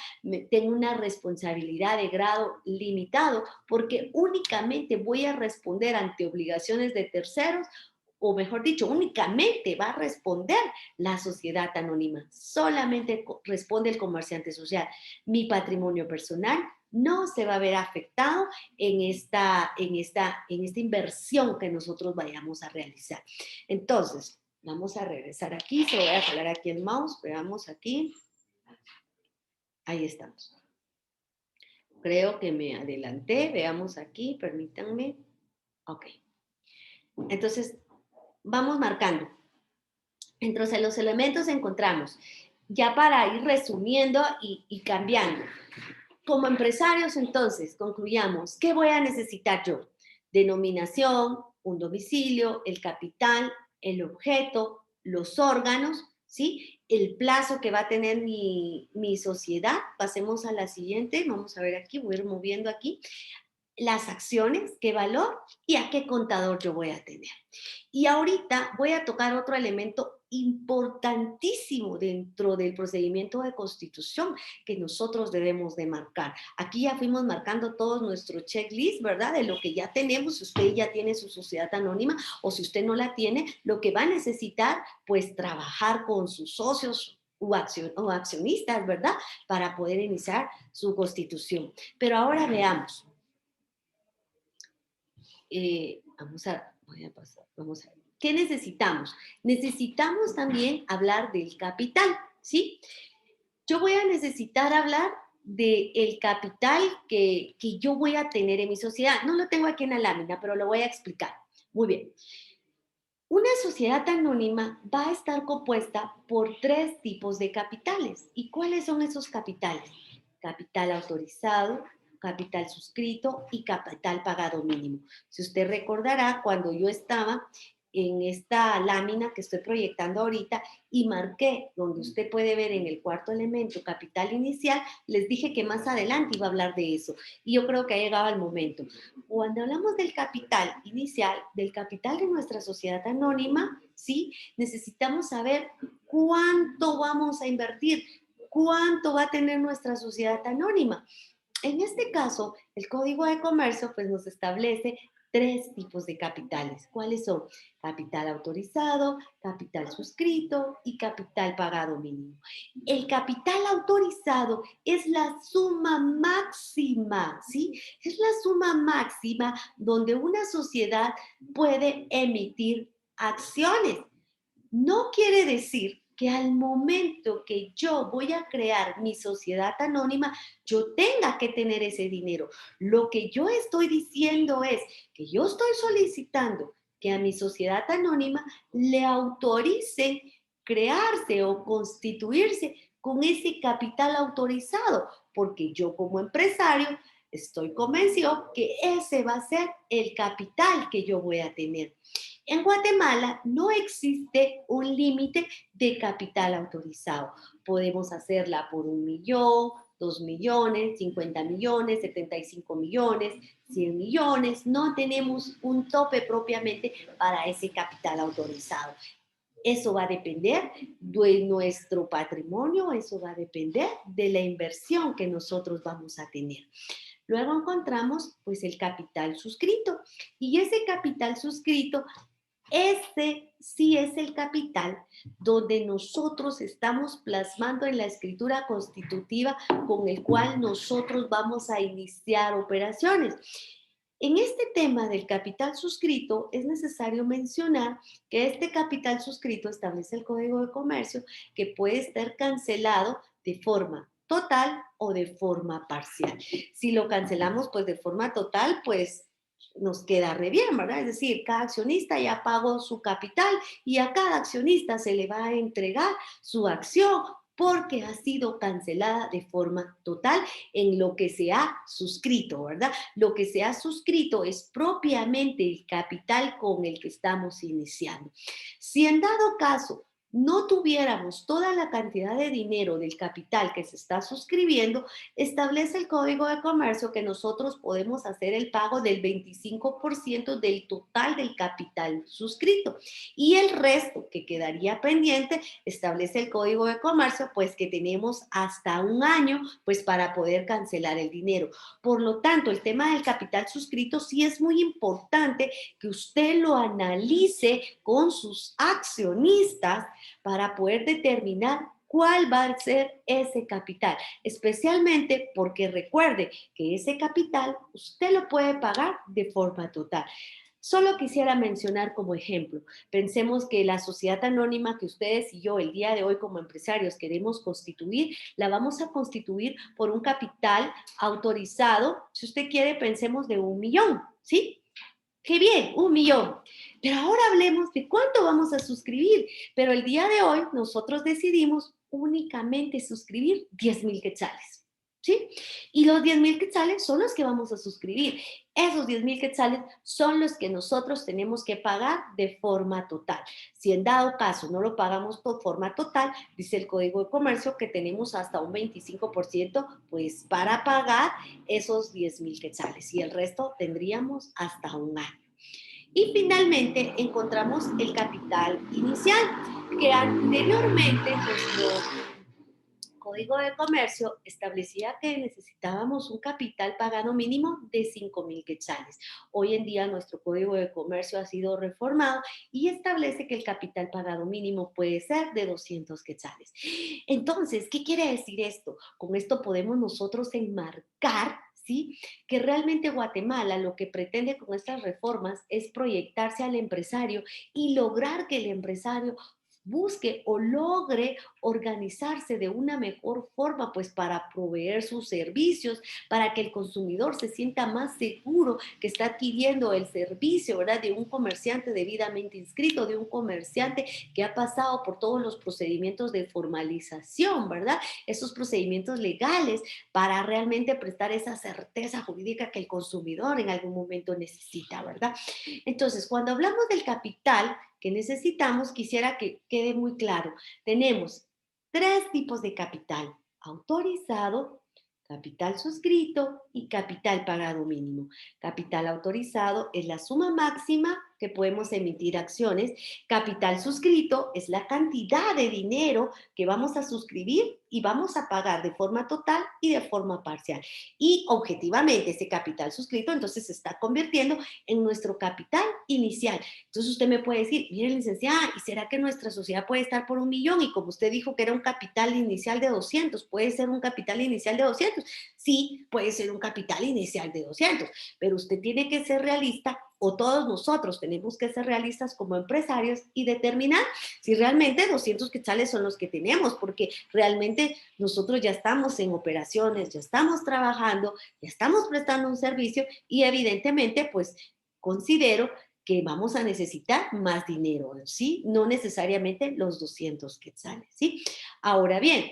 tengo una responsabilidad de grado limitado porque únicamente voy a responder ante obligaciones de terceros o mejor dicho, únicamente va a responder la sociedad anónima, solamente responde el comerciante social. Mi patrimonio personal no se va a ver afectado en esta inversión que nosotros vayamos a realizar. Entonces, vamos a regresar aquí, se lo voy a jalar aquí el mouse, veamos aquí. Ahí estamos. Creo que me adelanté, veamos aquí, permítanme. Ok. Entonces, vamos marcando. Entre los elementos encontramos, ya para ir resumiendo y cambiando. Como empresarios, entonces, concluyamos, ¿qué voy a necesitar yo? Denominación, un domicilio, el capital, el objeto, los órganos, ¿sí? El plazo que va a tener mi sociedad. Pasemos a la siguiente, vamos a ver aquí, voy a ir moviendo aquí. Las acciones, qué valor y a qué contador yo voy a tener. Y ahorita voy a tocar otro elemento importantísimo dentro del procedimiento de constitución que nosotros debemos de marcar. Aquí ya fuimos marcando todos nuestro checklist, ¿verdad? De lo que ya tenemos, si usted ya tiene su sociedad anónima o si usted no la tiene, lo que va a necesitar, pues trabajar con sus socios, o accionistas, ¿verdad? Para poder iniciar su constitución. Pero ahora veamos. Vamos a ver. ¿Qué necesitamos? Necesitamos también hablar del capital, ¿sí? Yo voy a necesitar hablar del capital que yo voy a tener en mi sociedad. No lo tengo aquí en la lámina, pero lo voy a explicar. Muy bien. Una sociedad anónima va a estar compuesta por 3 tipos de capitales. ¿Y cuáles son esos capitales? Capital autorizado, capital suscrito y capital pagado mínimo. Si usted recordará, cuando yo estaba en esta lámina que estoy proyectando ahorita y marqué donde usted puede ver en el cuarto elemento capital inicial, les dije que más adelante iba a hablar de eso. Y yo creo que ha llegado el momento. Cuando hablamos del capital inicial, del capital de nuestra sociedad anónima, ¿sí? Necesitamos saber cuánto vamos a invertir, cuánto va a tener nuestra sociedad anónima. En este caso, el Código de Comercio pues, nos establece 3 tipos de capitales. ¿Cuáles son? Capital autorizado, capital suscrito y capital pagado mínimo. El capital autorizado es la suma máxima, ¿sí? Es la suma máxima donde una sociedad puede emitir acciones. No quiere decir que al momento que yo voy a crear mi sociedad anónima, yo tenga que tener ese dinero. Lo que yo estoy diciendo es que yo estoy solicitando que a mi sociedad anónima le autoricen crearse o constituirse con ese capital autorizado, porque yo como empresario estoy convencido que ese va a ser el capital que yo voy a tener. En Guatemala no existe un límite de capital autorizado. Podemos hacerla por 1.000.000, 2.000.000, 50.000.000, 75.000.000, 100.000.000. No tenemos un tope propiamente para ese capital autorizado. Eso va a depender de nuestro patrimonio, eso va a depender de la inversión que nosotros vamos a tener. Luego encontramos pues el capital suscrito y ese capital suscrito, ese sí es el capital donde nosotros estamos plasmando en la escritura constitutiva con el cual nosotros vamos a iniciar operaciones. En este tema del capital suscrito es necesario mencionar que este capital suscrito establece el Código de Comercio que puede estar cancelado de forma total o de forma parcial. Si lo cancelamos pues de forma total, pues nos queda re bien, ¿verdad? Es decir, cada accionista ya pagó su capital y a cada accionista se le va a entregar su acción porque ha sido cancelada de forma total en lo que se ha suscrito, ¿verdad? Lo que se ha suscrito es propiamente el capital con el que estamos iniciando. Si en dado caso no tuviéramos toda la cantidad de dinero del capital que se está suscribiendo, establece el Código de Comercio que nosotros podemos hacer el pago del 25% del total del capital suscrito. Y el resto que quedaría pendiente, establece el Código de Comercio, pues que tenemos hasta 1 año, pues para poder cancelar el dinero. Por lo tanto, el tema del capital suscrito sí es muy importante que usted lo analice con sus accionistas para poder determinar cuál va a ser ese capital, especialmente porque recuerde que ese capital usted lo puede pagar de forma total. Solo quisiera mencionar como ejemplo, pensemos que la sociedad anónima que ustedes y yo el día de hoy como empresarios queremos constituir, la vamos a constituir por un capital autorizado, si usted quiere pensemos de 1.000.000, ¿sí? ¡Qué bien! 1.000.000. Pero ahora hablemos de cuánto vamos a suscribir. Pero el día de hoy nosotros decidimos únicamente suscribir 10.000 quetzales. ¿Sí? Y los 10.000 quetzales son los que vamos a suscribir. Esos 10.000 quetzales son los que nosotros tenemos que pagar de forma total. Si en dado caso no lo pagamos por forma total, dice el Código de Comercio que tenemos hasta un 25% pues para pagar esos 10.000 quetzales y el resto tendríamos hasta 1 año. Y finalmente encontramos el capital inicial, que anteriormente nuestro Código de Comercio establecía que necesitábamos un capital pagado mínimo de 5.000 quetzales. Hoy en día nuestro Código de Comercio ha sido reformado y establece que el capital pagado mínimo puede ser de 200 quetzales. Entonces, ¿qué quiere decir esto? Con esto podemos nosotros enmarcar, ¿sí? Que realmente Guatemala lo que pretende con estas reformas es proyectarse al empresario y lograr que el empresario busque o logre organizarse de una mejor forma, pues para proveer sus servicios, para que el consumidor se sienta más seguro que está adquiriendo el servicio, ¿verdad? De un comerciante debidamente inscrito, de un comerciante que ha pasado por todos los procedimientos de formalización, ¿verdad? Esos procedimientos legales para realmente prestar esa certeza jurídica que el consumidor en algún momento necesita, ¿verdad? Entonces, cuando hablamos del capital que necesitamos, quisiera que quede muy claro. Tenemos tres tipos de capital: autorizado, capital suscrito y capital pagado mínimo. Capital autorizado es la suma máxima que podemos emitir acciones. Capital suscrito es la cantidad de dinero que vamos a suscribir y vamos a pagar de forma total y de forma parcial. Y objetivamente ese capital suscrito entonces se está convirtiendo en nuestro capital inicial. Entonces usted me puede decir, mire licenciada, ¿y será que nuestra sociedad puede estar por 1.000.000? Y como usted dijo que era un capital inicial de 200, ¿puede ser un capital inicial de 200? Sí, puede ser un capital inicial de 200, pero usted tiene que ser realista, o todos nosotros tenemos que ser realistas como empresarios y determinar si realmente 200 quetzales son los que tenemos, porque realmente nosotros ya estamos en operaciones, ya estamos trabajando, ya estamos prestando un servicio y evidentemente pues considero que vamos a necesitar más dinero, ¿sí? No necesariamente los 200 quetzales, ¿sí? Ahora bien,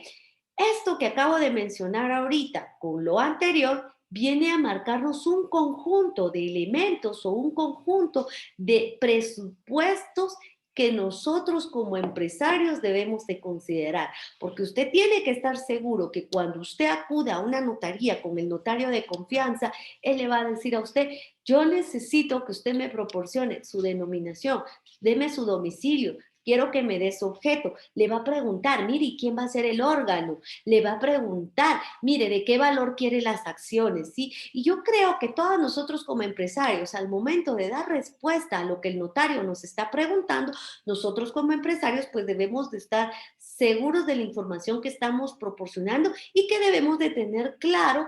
esto que acabo de mencionar ahorita con lo anterior viene a marcarnos un conjunto de elementos o un conjunto de presupuestos que nosotros como empresarios debemos de considerar, porque usted tiene que estar seguro que cuando usted acuda a una notaría con el notario de confianza, él le va a decir a usted, yo necesito que usted me proporcione su denominación, deme su domicilio, quiero que me dé su objeto. Le va a preguntar, mire, ¿y quién va a ser el órgano? Le va a preguntar, mire, ¿de qué valor quiere las acciones? ¿Sí? Y yo creo que todos nosotros como empresarios, al momento de dar respuesta a lo que el notario nos está preguntando, nosotros como empresarios pues debemos de estar seguros de la información que estamos proporcionando y que debemos de tener claro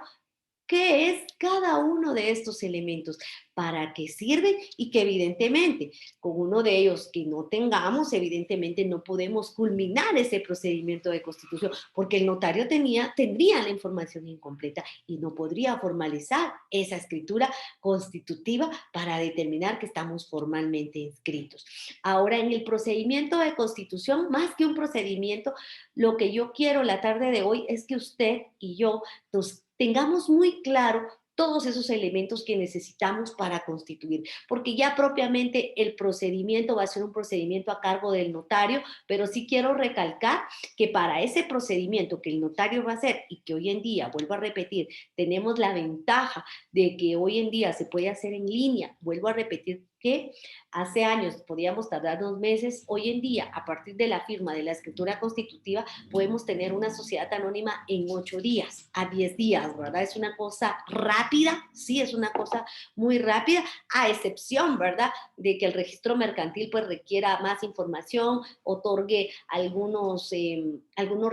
qué es cada uno de estos elementos, para qué sirven y que evidentemente con uno de ellos que no tengamos, evidentemente no podemos culminar ese procedimiento de constitución porque el notario tendría la información incompleta y no podría formalizar esa escritura constitutiva para determinar que estamos formalmente inscritos. Ahora, en el procedimiento de constitución, más que un procedimiento, lo que yo quiero la tarde de hoy es que usted y yo nos tengamos muy claro todos esos elementos que necesitamos para constituir, porque ya propiamente el procedimiento va a ser un procedimiento a cargo del notario, pero sí quiero recalcar que para ese procedimiento que el notario va a hacer y que hoy en día, vuelvo a repetir, tenemos la ventaja de que hoy en día se puede hacer en línea, vuelvo a repetir que hace años podíamos tardarnos meses, hoy en día, a partir de la firma de la escritura constitutiva, podemos tener una sociedad anónima en 8 días, a 10 días, ¿verdad? Es una cosa rápida, sí, es una cosa muy rápida, a excepción, ¿verdad?, de que el registro mercantil pues requiera más información, otorgue algunos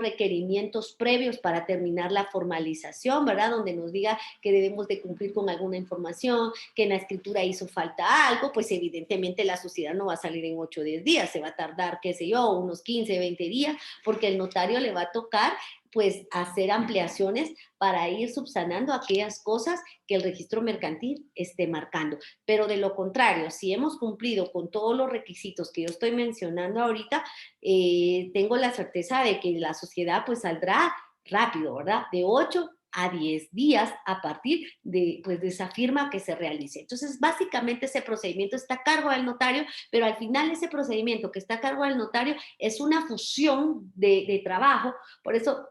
requerimientos previos para terminar la formalización, ¿verdad?, donde nos diga que debemos de cumplir con alguna información, que en la escritura hizo falta algo, pues evidentemente la sociedad no va a salir en 8 o 10 días, se va a tardar, qué sé yo, unos 15, 20 días, porque el notario le va a tocar pues hacer ampliaciones para ir subsanando aquellas cosas que el registro mercantil esté marcando. Pero de lo contrario, si hemos cumplido con todos los requisitos que yo estoy mencionando ahorita, tengo la certeza de que la sociedad pues saldrá rápido, ¿verdad? De 8 a 10 días a partir de, pues, de esa firma que se realice. Entonces, básicamente ese procedimiento está a cargo del notario, pero al final ese procedimiento que está a cargo del notario es una fusión de trabajo. Por eso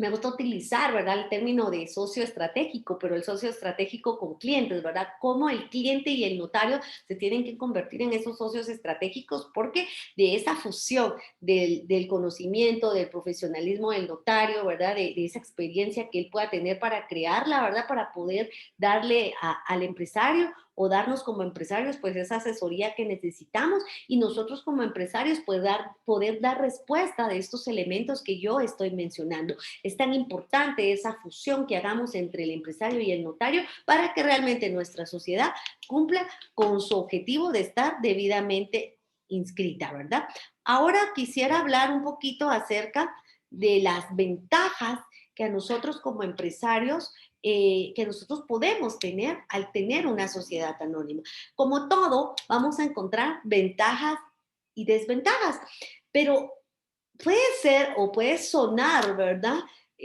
me gusta utilizar, ¿verdad? El término de socio estratégico, pero el socio estratégico con clientes, ¿verdad? Cómo el cliente y el notario se tienen que convertir en esos socios estratégicos, porque de esa fusión del conocimiento, del profesionalismo del notario, ¿verdad? De esa experiencia que él pueda tener para crearla, ¿verdad? Para poder darle al empresario o darnos como empresarios pues esa asesoría que necesitamos y nosotros como empresarios poder dar respuesta de estos elementos que yo estoy mencionando. Es tan importante esa fusión que hagamos entre el empresario y el notario para que realmente nuestra sociedad cumpla con su objetivo de estar debidamente inscrita, ¿verdad? Ahora quisiera hablar un poquito acerca de las ventajas que a nosotros como empresarios que nosotros podemos tener al tener una sociedad anónima. Como todo, vamos a encontrar ventajas y desventajas, pero puede ser o puede sonar, ¿verdad?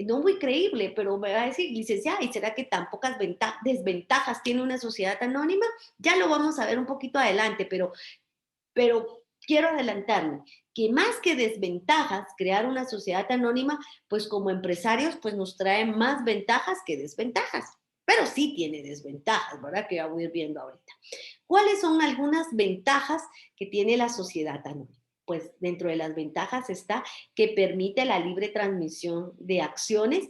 No muy creíble, pero me va a decir, licenciada, ¿y será que tan pocas desventajas tiene una sociedad anónima? Ya lo vamos a ver un poquito adelante, pero quiero adelantarme que más que desventajas, crear una sociedad anónima, pues como empresarios, pues nos trae más ventajas que desventajas. Pero sí tiene desventajas, ¿verdad? Que ya voy a ir viendo ahorita. ¿Cuáles son algunas ventajas que tiene la sociedad anónima? Pues dentro de las ventajas está que permite la libre transmisión de acciones.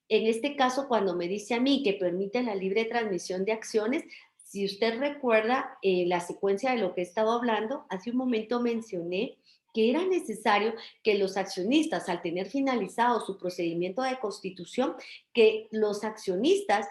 En este caso, cuando me dice a mí que permite la libre transmisión de acciones, si usted recuerda la secuencia de lo que he estado hablando, hace un momento mencioné que era necesario que los accionistas, al tener finalizado su procedimiento de constitución, que los accionistas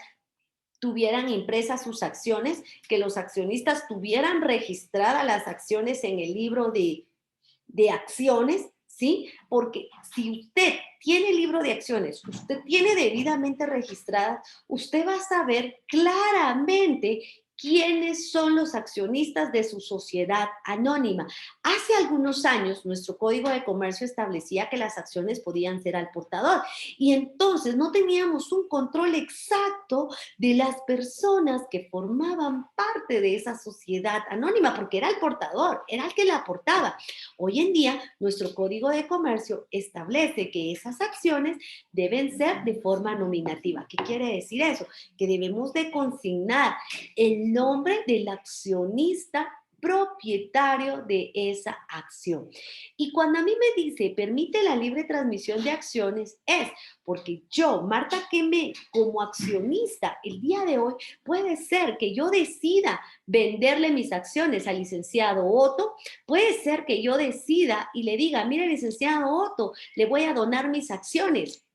tuvieran impresas sus acciones, que los accionistas tuvieran registradas las acciones en el libro de acciones, ¿sí? Porque si usted tiene el libro de acciones, usted tiene debidamente registrada, usted va a saber claramente quiénes son los accionistas de su sociedad anónima. Hace algunos años, nuestro Código de Comercio establecía que las acciones podían ser al portador y entonces no teníamos un control exacto de las personas que formaban parte de esa sociedad anónima, porque era el portador, era el que la aportaba. Hoy en día, nuestro Código de Comercio establece que esas acciones deben ser de forma nominativa. ¿Qué quiere decir eso? Que debemos de consignar el nombre del accionista propietario de esa acción. Y cuando a mí me dice permite la libre transmisión de acciones es porque yo, Marta Quemé, como accionista el día de hoy, puede ser que yo decida venderle mis acciones al licenciado Otto. Puede ser que yo decida y le diga, mire, licenciado Otto, le voy a donar mis acciones.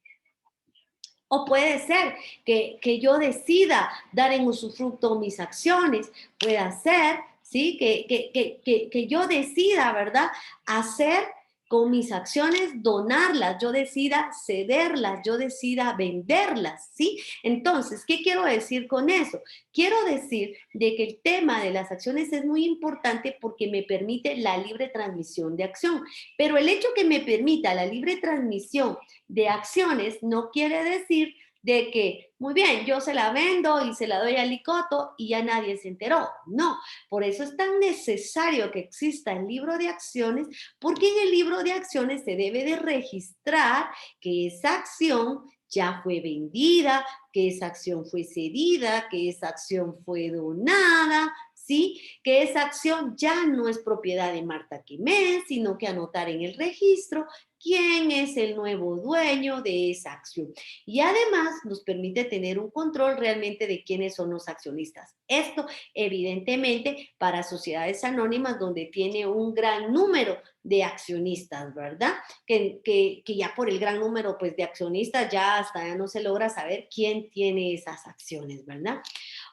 O puede ser que yo decida dar en usufructo mis acciones. Puede ser, ¿sí? Que yo decida, ¿verdad? Hacer con mis acciones, donarlas, yo decida cederlas, yo decida venderlas, ¿sí? Entonces, ¿qué quiero decir con eso? Quiero decir de que el tema de las acciones es muy importante porque me permite la libre transmisión de acción, pero el hecho que me permita la libre transmisión de acciones no quiere decir de que, muy bien, yo se la vendo y se la doy al Licoto y ya nadie se enteró. No, por eso es tan necesario que exista el libro de acciones, porque en el libro de acciones se debe de registrar que esa acción ya fue vendida, que esa acción fue cedida, que esa acción fue donada, ¿sí? Que esa acción ya no es propiedad de Marta Quimé, sino que anotar en el registro quién es el nuevo dueño de esa acción. Y además nos permite tener un control realmente de quiénes son los accionistas. Esto, evidentemente, para sociedades anónimas donde tiene un gran número de accionistas, ¿verdad? Que ya por el gran número pues, de accionistas ya hasta ya no se logra saber quién tiene esas acciones, ¿verdad?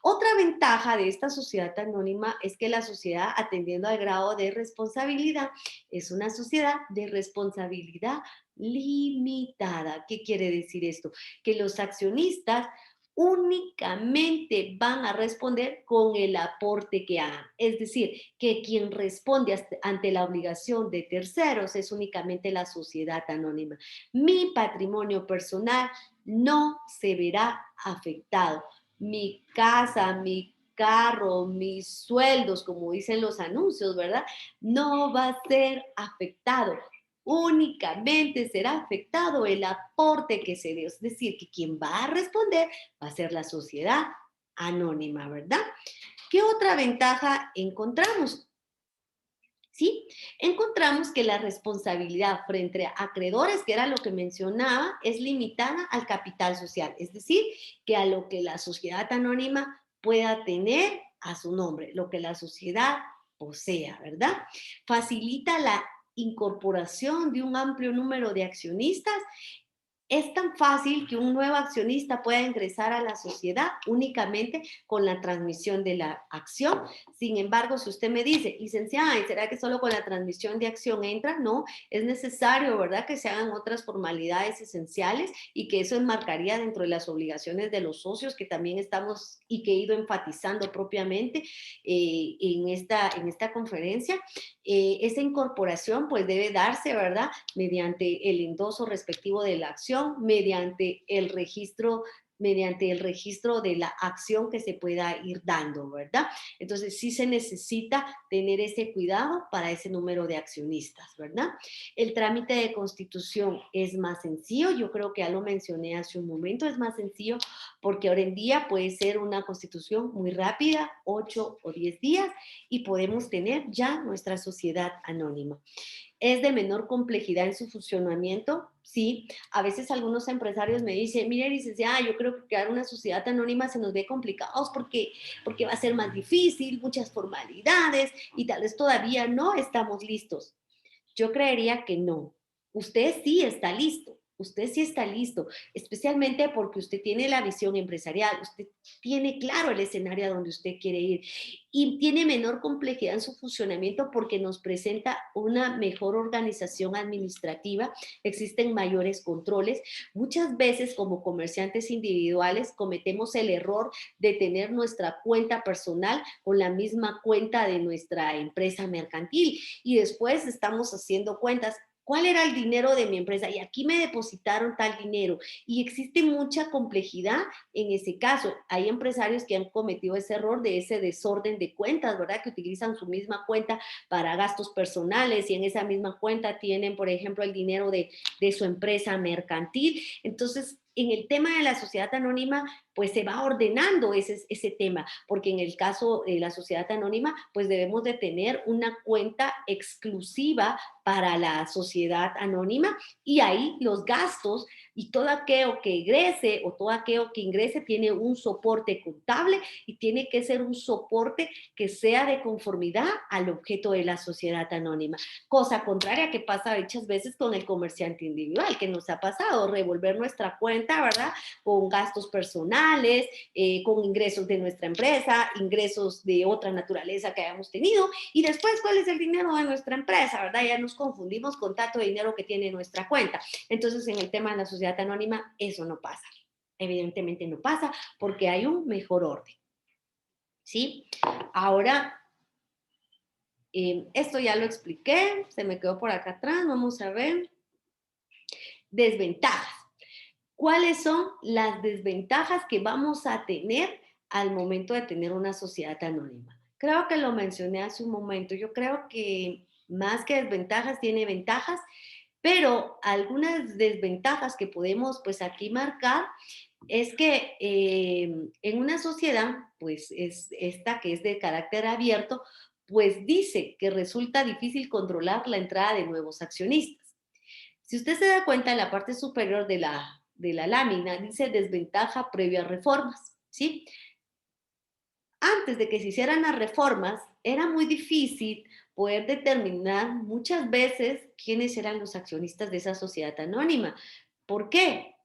Otra ventaja de esta sociedad anónima es que la sociedad, atendiendo al grado de responsabilidad, es una sociedad de responsabilidad limitada. ¿Qué quiere decir esto? Que los accionistas únicamente van a responder con el aporte que hagan. Es decir, que quien responde ante la obligación de terceros es únicamente la sociedad anónima. Mi patrimonio personal no se verá afectado. Mi casa, mi carro, mis sueldos, como dicen los anuncios, ¿verdad? No va a ser afectado. únicamente será afectado el aporte que se dio. Es decir, que quien va a responder va a ser la sociedad anónima, ¿verdad? ¿Qué otra ventaja encontramos? ¿Sí? Encontramos que la responsabilidad frente a acreedores, que era lo que mencionaba, es limitada al capital social, es decir, que a lo que la sociedad anónima pueda tener a su nombre, lo que la sociedad posea, ¿verdad? Facilita la incorporación de un amplio número de accionistas. Es tan fácil que un nuevo accionista pueda ingresar a la sociedad únicamente con la transmisión de la acción. Sin embargo, si usted me dice, licenciada, ¿y será que solo con la transmisión de acción entra? No, es necesario, ¿verdad?, que se hagan otras formalidades esenciales y que eso enmarcaría dentro de las obligaciones de los socios que también estamos y que he ido enfatizando propiamente en esta conferencia. Esa incorporación pues debe darse, ¿verdad?, mediante el endoso respectivo de la acción, mediante el registro de la acción que se pueda ir dando, ¿verdad? Entonces sí se necesita tener ese cuidado para ese número de accionistas, ¿verdad? El trámite de constitución es más sencillo, yo creo que ya lo mencioné hace un momento, es más sencillo porque ahora en día puede ser una constitución muy rápida, 8 o 10 días, y podemos tener ya nuestra sociedad anónima. ¿Es de menor complejidad en su funcionamiento? Sí. A veces algunos empresarios me dicen, mire, licenciada, yo creo que crear una sociedad anónima se nos ve complicados porque va a ser más difícil, muchas formalidades y tal vez todavía no estamos listos. Yo creería que no. Usted sí está listo. Usted sí está listo, especialmente porque usted tiene la visión empresarial, usted tiene claro el escenario a donde usted quiere ir y tiene menor complejidad en su funcionamiento porque nos presenta una mejor organización administrativa, existen mayores controles. Muchas veces como comerciantes individuales cometemos el error de tener nuestra cuenta personal con la misma cuenta de nuestra empresa mercantil y después estamos haciendo cuentas. ¿Cuál era el dinero de mi empresa? Y aquí me depositaron tal dinero. Y existe mucha complejidad en ese caso. Hay empresarios que han cometido ese error de ese desorden de cuentas, ¿verdad? Que utilizan su misma cuenta para gastos personales y en esa misma cuenta tienen, por ejemplo, el dinero de su empresa mercantil. Entonces, en el tema de la sociedad anónima, pues se va ordenando ese tema, porque en el caso de la sociedad anónima, pues debemos de tener una cuenta exclusiva para la sociedad anónima y ahí los gastos y todo aquello que ingrese o todo aquello que ingrese tiene un soporte contable y tiene que ser un soporte que sea de conformidad al objeto de la sociedad anónima. Cosa contraria que pasa muchas veces con el comerciante individual, que nos ha pasado, revolver nuestra cuenta, ¿verdad?, con gastos personales, con ingresos de nuestra empresa, ingresos de otra naturaleza que hayamos tenido, y después, ¿cuál es el dinero de nuestra empresa, verdad? Ya nos confundimos con tanto dinero que tiene nuestra cuenta. Entonces, en el tema de la sociedad anónima, eso no pasa. Evidentemente no pasa porque hay un mejor orden, ¿sí? Ahora, esto ya lo expliqué, se me quedó por acá atrás, vamos a ver. Desventajas. ¿Cuáles son las desventajas que vamos a tener al momento de tener una sociedad anónima? Creo que lo mencioné hace un momento. Yo creo que más que desventajas tiene ventajas, pero algunas desventajas que podemos pues aquí marcar es que en una sociedad, pues es esta que es de carácter abierto, pues dice que resulta difícil controlar la entrada de nuevos accionistas. Si usted se da cuenta, en la parte superior de la lámina dice desventaja previa a reformas, ¿sí? Antes de que se hicieran las reformas, era muy difícil poder determinar muchas veces quiénes eran los accionistas de esa sociedad anónima. ¿Por qué?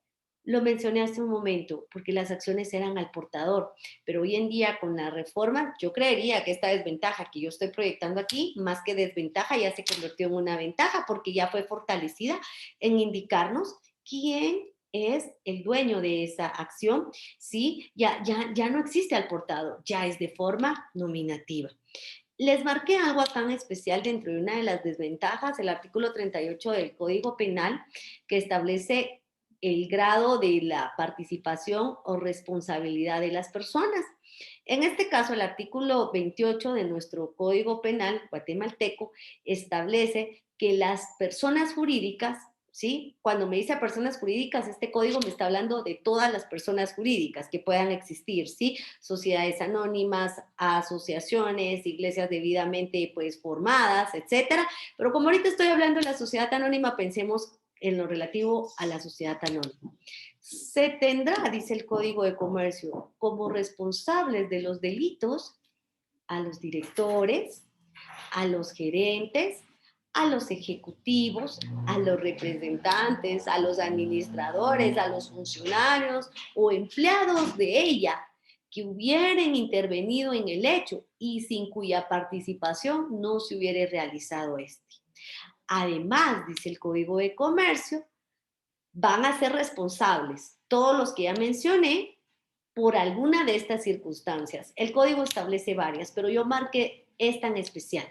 Lo mencioné hace un momento, porque las acciones eran al portador, pero hoy en día con la reforma, yo creería que esta desventaja que yo estoy proyectando aquí, más que desventaja, ya se convirtió en una ventaja porque ya fue fortalecida en indicarnos quién es el dueño de esa acción, ¿sí? Ya no existe al portador, ya es de forma nominativa. Les marqué algo acá en especial dentro de una de las desventajas, el artículo 38 del Código Penal, que establece el grado de la participación o responsabilidad de las personas. En este caso, el artículo 28 de nuestro Código Penal guatemalteco establece que las personas jurídicas, ¿sí? Cuando me dice personas jurídicas, este código me está hablando de todas las personas jurídicas que puedan existir, ¿sí? Sociedades anónimas, asociaciones, iglesias debidamente pues formadas, etcétera. Pero como ahorita estoy hablando de la sociedad anónima, pensemos en lo relativo a la sociedad anónima. Se tendrá, dice el Código de Comercio, como responsables de los delitos a los directores, a los gerentes, a los ejecutivos, a los representantes, a los administradores, a los funcionarios o empleados de ella que hubieran intervenido en el hecho y sin cuya participación no se hubiera realizado este. Además, dice el Código de Comercio, van a ser responsables todos los que ya mencioné por alguna de estas circunstancias. El código establece varias, pero yo marqué esta en especial.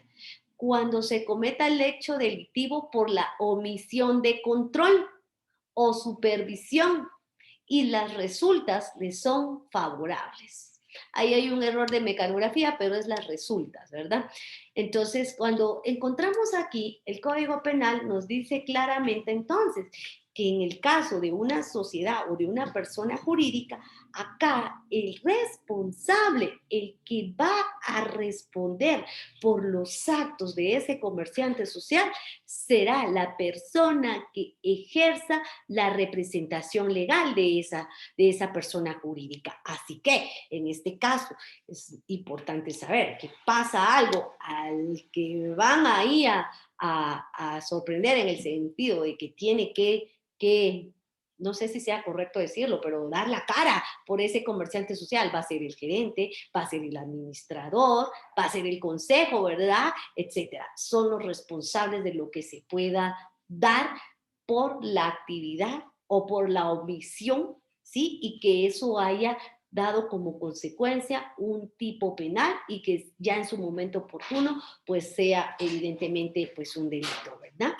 Cuando se cometa el hecho delictivo por la omisión de control o supervisión y las resultas le son favorables. Ahí hay un error de mecanografía, pero es las resultas, ¿verdad? Entonces, cuando encontramos aquí, el Código Penal nos dice claramente entonces que en el caso de una sociedad o de una persona jurídica, acá el responsable, el que va a responder por los actos de ese comerciante social, será la persona que ejerza la representación legal de esa persona jurídica. Así que, en este caso, es importante saber que pasa algo al que van ahí a sorprender en el sentido de que tiene que, no sé si sea correcto decirlo, pero dar la cara por ese comerciante social. Va a ser el gerente, va a ser el administrador, va a ser el consejo, ¿verdad? Etcétera. Son los responsables de lo que se pueda dar por la actividad o por la omisión, ¿sí? Y que eso haya dado como consecuencia un tipo penal y que ya en su momento oportuno, pues sea evidentemente pues un delito, ¿verdad?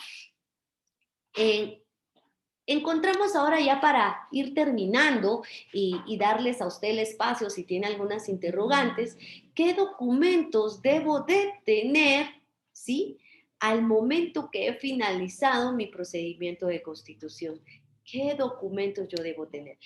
Encontramos ahora ya para ir terminando y darles a usted el espacio si tiene algunas interrogantes, ¿qué documentos debo de tener, sí? Al momento que he finalizado mi procedimiento de constitución. ¿Qué documentos yo debo tener?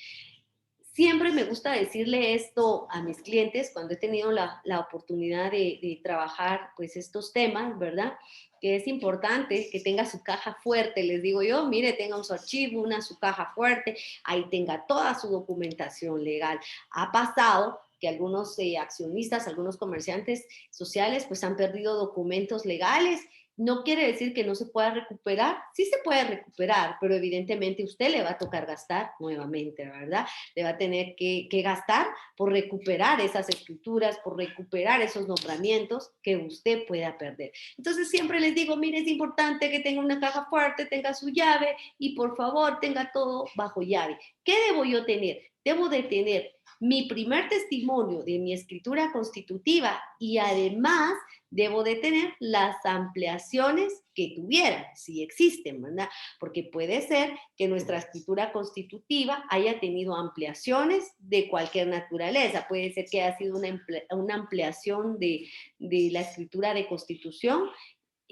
Siempre me gusta decirle esto a mis clientes cuando he tenido la oportunidad de trabajar pues estos temas, ¿verdad? Que es importante que tenga su caja fuerte, les digo yo, mire, tenga su archivo, su caja fuerte, ahí tenga toda su documentación legal. Ha pasado que algunos accionistas, algunos comerciantes sociales pues han perdido documentos legales. No quiere decir que no se pueda recuperar, sí se puede recuperar, pero evidentemente usted le va a tocar gastar nuevamente, ¿verdad? Le va a tener que gastar por recuperar esas escrituras, por recuperar esos nombramientos que usted pueda perder. Entonces siempre les digo, mire, es importante que tenga una caja fuerte, tenga su llave y por favor tenga todo bajo llave. ¿Qué debo yo tener? Debo de tener mi primer testimonio de mi escritura constitutiva y además debo de tener las ampliaciones que tuviera, si existen, ¿verdad? Porque puede ser que nuestra escritura constitutiva haya tenido ampliaciones de cualquier naturaleza. Puede ser que haya sido una ampliación de la escritura de constitución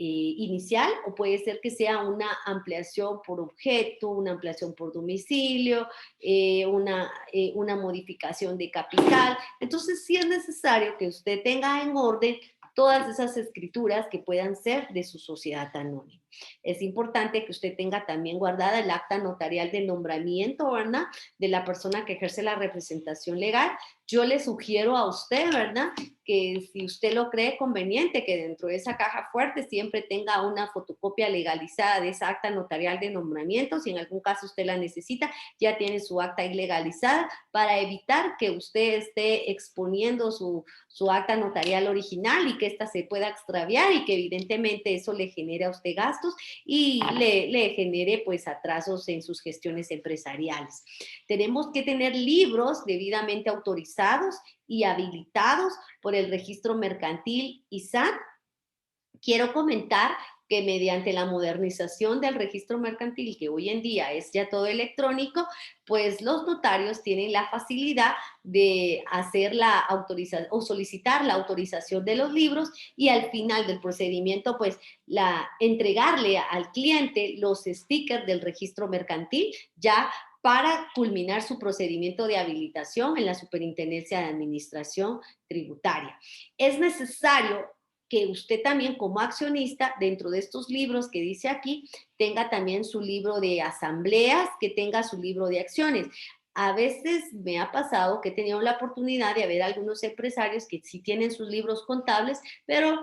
inicial, o puede ser que sea una ampliación por objeto, una ampliación por domicilio, una modificación de capital. Entonces, sí es necesario que usted tenga en orden todas esas escrituras que puedan ser de su sociedad anónima. Es importante que usted tenga también guardada el acta notarial de nombramiento, ¿verdad? De la persona que ejerce la representación legal. Yo le sugiero a usted, ¿verdad? Que si usted lo cree conveniente, que dentro de esa caja fuerte siempre tenga una fotocopia legalizada de esa acta notarial de nombramiento. Si en algún caso usted la necesita, ya tiene su acta ilegalizada para evitar que usted esté exponiendo su acta notarial original y que ésta se pueda extraviar y que evidentemente eso le genere a usted gastos y le genere pues atrasos en sus gestiones empresariales. Tenemos que tener libros debidamente autorizados y habilitados por el registro mercantil y SAT. Quiero comentar que mediante la modernización del registro mercantil, que hoy en día es ya todo electrónico, pues los notarios tienen la facilidad de hacer la autorización o solicitar la autorización de los libros y al final del procedimiento, pues entregarle al cliente los stickers del registro mercantil ya para culminar su procedimiento de habilitación en la Superintendencia de Administración Tributaria. Es necesario que usted también como accionista, dentro de estos libros que dice aquí, tenga también su libro de asambleas, que tenga su libro de acciones. A veces me ha pasado que he tenido la oportunidad de ver algunos empresarios que sí tienen sus libros contables, pero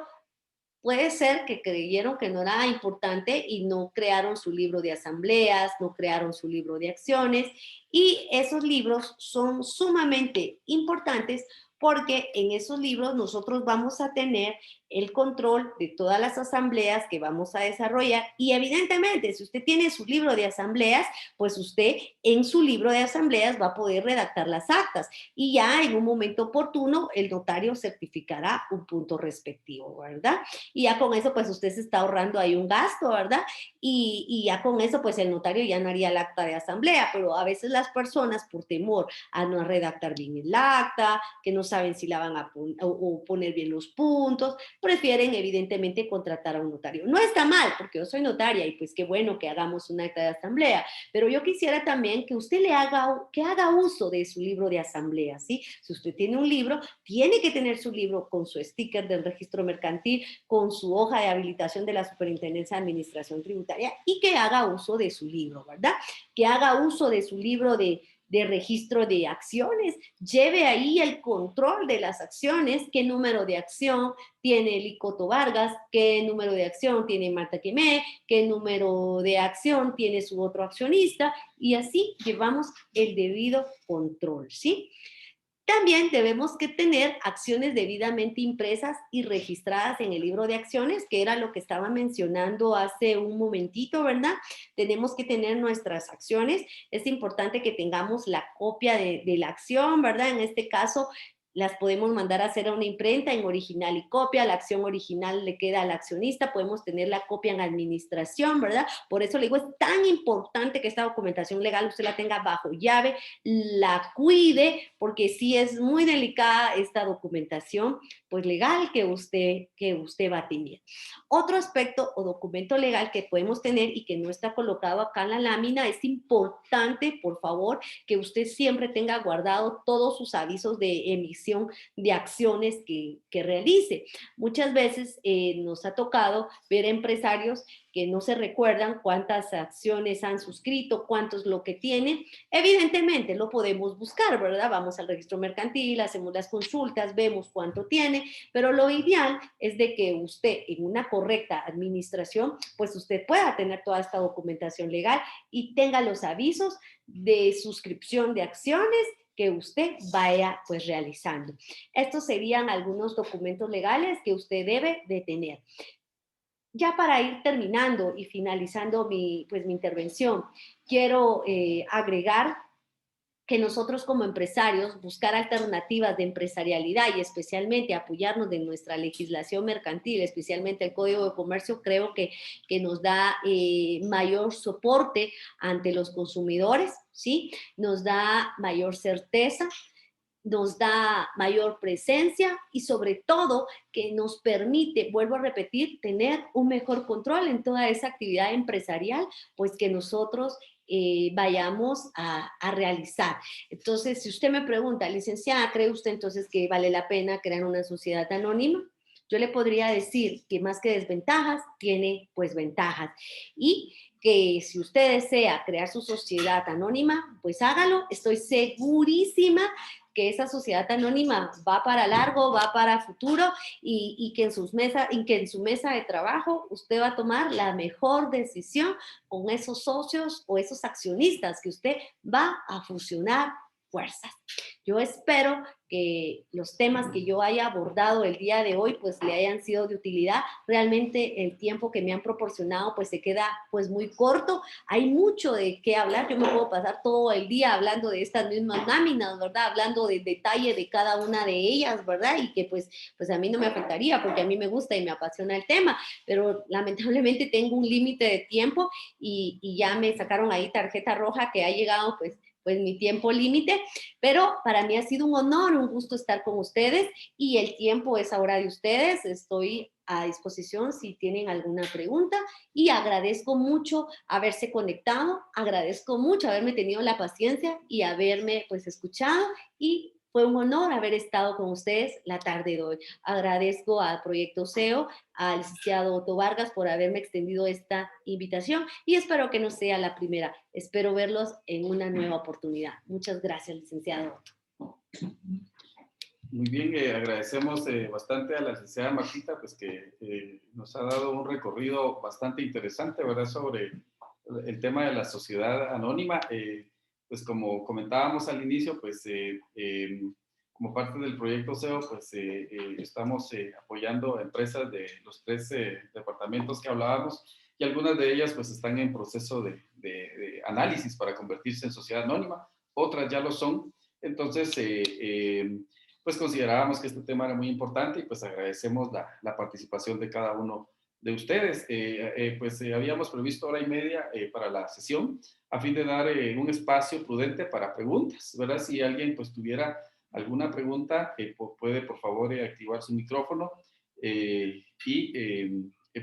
puede ser que creyeron que no era importante y no crearon su libro de asambleas, no crearon su libro de acciones, y esos libros son sumamente importantes porque en esos libros nosotros vamos a tener el control de todas las asambleas que vamos a desarrollar y evidentemente si usted tiene su libro de asambleas, pues usted en su libro de asambleas va a poder redactar las actas y ya en un momento oportuno el notario certificará un punto respectivo, ¿verdad? Y ya con eso pues usted se está ahorrando ahí un gasto, ¿verdad? Y ya con eso pues el notario ya no haría el acta de asamblea, pero a veces las personas por temor a no redactar bien el acta, que no saben si la van a o poner bien los puntos, prefieren evidentemente contratar a un notario. No está mal, porque yo soy notaria y pues qué bueno que hagamos un acta de asamblea, pero yo quisiera también que usted que haga uso de su libro de asamblea, ¿sí? Si usted tiene un libro, tiene que tener su libro con su sticker del registro mercantil, con su hoja de habilitación de la Superintendencia de Administración Tributaria y que haga uso de su libro, ¿verdad? Que haga uso de su libro de registro de acciones, lleve ahí el control de las acciones, qué número de acción tiene Licoto Vargas, qué número de acción tiene Marta Quemé, qué número de acción tiene su otro accionista, y así llevamos el debido control, ¿sí? También debemos que tener acciones debidamente impresas y registradas en el libro de acciones, que era lo que estaba mencionando hace un momentito, ¿verdad? Tenemos que tener nuestras acciones. Es importante que tengamos la copia de la acción, ¿verdad? En este caso, las podemos mandar a hacer a una imprenta en original y copia. La acción original le queda al accionista. Podemos tener la copia en administración, ¿verdad? Por eso le digo, es tan importante que esta documentación legal usted la tenga bajo llave, la cuide, porque sí es muy delicada esta documentación pues legal que usted va a tener. Otro aspecto o documento legal que podemos tener y que no está colocado acá en la lámina, es importante, por favor, que usted siempre tenga guardado todos sus avisos de emisión de acciones que realice. Muchas veces nos ha tocado ver empresarios que no se recuerdan cuántas acciones han suscrito, cuánto es lo que tienen. Evidentemente lo podemos buscar, ¿verdad? Vamos al registro mercantil, hacemos las consultas, vemos cuánto tiene, pero lo ideal es de que usted en una correcta administración, pues usted pueda tener toda esta documentación legal y tenga los avisos de suscripción de acciones que usted vaya pues realizando. Estos serían algunos documentos legales que usted debe de tener. Ya para ir terminando y finalizando mi intervención, quiero agregar que nosotros como empresarios buscar alternativas de empresarialidad y especialmente apoyarnos de nuestra legislación mercantil, especialmente el Código de Comercio, creo que nos da mayor soporte ante los consumidores, ¿sí? Nos da mayor certeza, nos da mayor presencia y sobre todo que nos permite, vuelvo a repetir, tener un mejor control en toda esa actividad empresarial, pues que nosotros vayamos a realizar. Entonces, si usted me pregunta, licenciada, ¿cree usted entonces que vale la pena crear una sociedad anónima? Yo le podría decir que más que desventajas, tiene pues ventajas. Y que si usted desea crear su sociedad anónima, pues hágalo. Estoy segurísima que esa sociedad anónima va para largo, va para futuro y que en su mesa de trabajo usted va a tomar la mejor decisión con esos socios o esos accionistas que usted va a fusionar fuerzas. Yo espero que los temas que yo haya abordado el día de hoy pues le hayan sido de utilidad. Realmente el tiempo que me han proporcionado pues se queda pues muy corto. Hay mucho de qué hablar. Yo me puedo pasar todo el día hablando de estas mismas láminas, ¿verdad? Hablando de detalle de cada una de ellas, ¿verdad? Y que pues a mí no me afectaría porque a mí me gusta y me apasiona el tema, pero lamentablemente tengo un límite de tiempo y ya me sacaron ahí tarjeta roja que ha llegado pues mi tiempo límite, pero para mí ha sido un honor, un gusto estar con ustedes y el tiempo es ahora de ustedes. Estoy a disposición si tienen alguna pregunta y agradezco mucho haberse conectado, agradezco mucho haberme tenido la paciencia y haberme pues escuchado y fue un honor haber estado con ustedes la tarde de hoy. Agradezco al Proyecto SEO, al licenciado Otto Vargas por haberme extendido esta invitación y espero que no sea la primera. Espero verlos en una nueva oportunidad. Muchas gracias, licenciado Otto. Muy bien, agradecemos bastante a la licenciada Martita, pues que nos ha dado un recorrido bastante interesante, ¿verdad?, sobre el tema de la sociedad anónima. Pues como comentábamos al inicio, pues como parte del proyecto SEO, pues estamos apoyando a empresas de los 3 departamentos que hablábamos y algunas de ellas pues están en proceso de análisis para convertirse en sociedad anónima, otras ya lo son. Entonces, pues considerábamos que este tema era muy importante y pues agradecemos la participación de cada uno de ustedes. Pues habíamos previsto hora y media para la sesión a fin de dar un espacio prudente para preguntas, ¿verdad? Si alguien pues tuviera alguna pregunta, puede por favor activar su micrófono y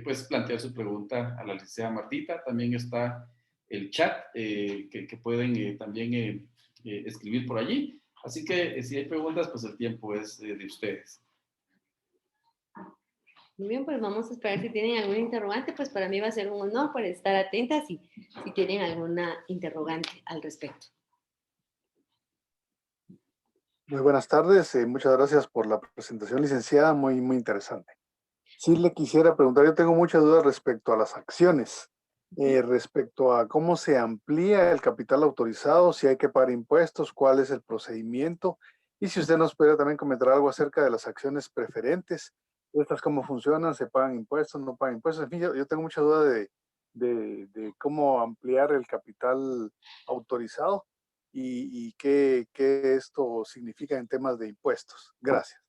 pues plantear su pregunta a la licenciada Martita. También está el chat que pueden también escribir por allí. Así que si hay preguntas, pues el tiempo es de ustedes. Muy bien, pues vamos a esperar si tienen alguna interrogante, pues para mí va a ser un honor por estar atentas si tienen alguna interrogante al respecto. Muy buenas tardes, muchas gracias por la presentación, licenciada, muy interesante. Sí le quisiera preguntar, yo tengo muchas dudas respecto a las acciones, respecto a cómo se amplía el capital autorizado, si hay que pagar impuestos, cuál es el procedimiento, y si usted nos pudiera también comentar algo acerca de las acciones preferentes, estas cómo funcionan, se pagan impuestos, no pagan impuestos, en fin, yo tengo mucha duda de cómo ampliar el capital autorizado y qué esto significa en temas de impuestos. Gracias.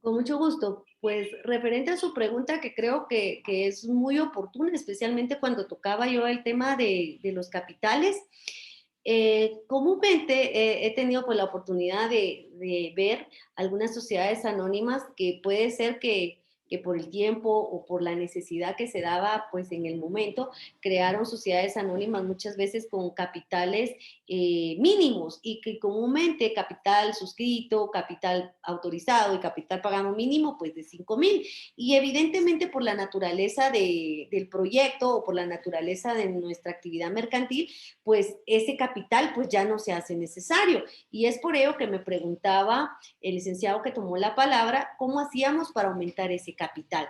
Con mucho gusto. Pues referente a su pregunta, que creo que es muy oportuna, especialmente cuando tocaba yo el tema de los capitales. Comúnmente he tenido pues, la oportunidad de ver algunas sociedades anónimas que puede ser que por el tiempo o por la necesidad que se daba pues en el momento, crearon sociedades anónimas muchas veces con capitales mínimos y que comúnmente capital suscrito, capital autorizado y capital pagado mínimo pues de 5,000 y evidentemente por la naturaleza del proyecto o por la naturaleza de nuestra actividad mercantil pues ese capital pues ya no se hace necesario y es por ello que me preguntaba el licenciado que tomó la palabra, ¿cómo hacíamos para aumentar ese capital?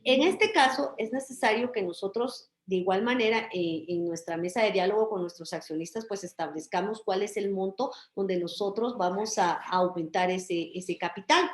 En este caso es necesario que nosotros de igual manera, en nuestra mesa de diálogo con nuestros accionistas, pues establezcamos cuál es el monto donde nosotros vamos a aumentar ese capital.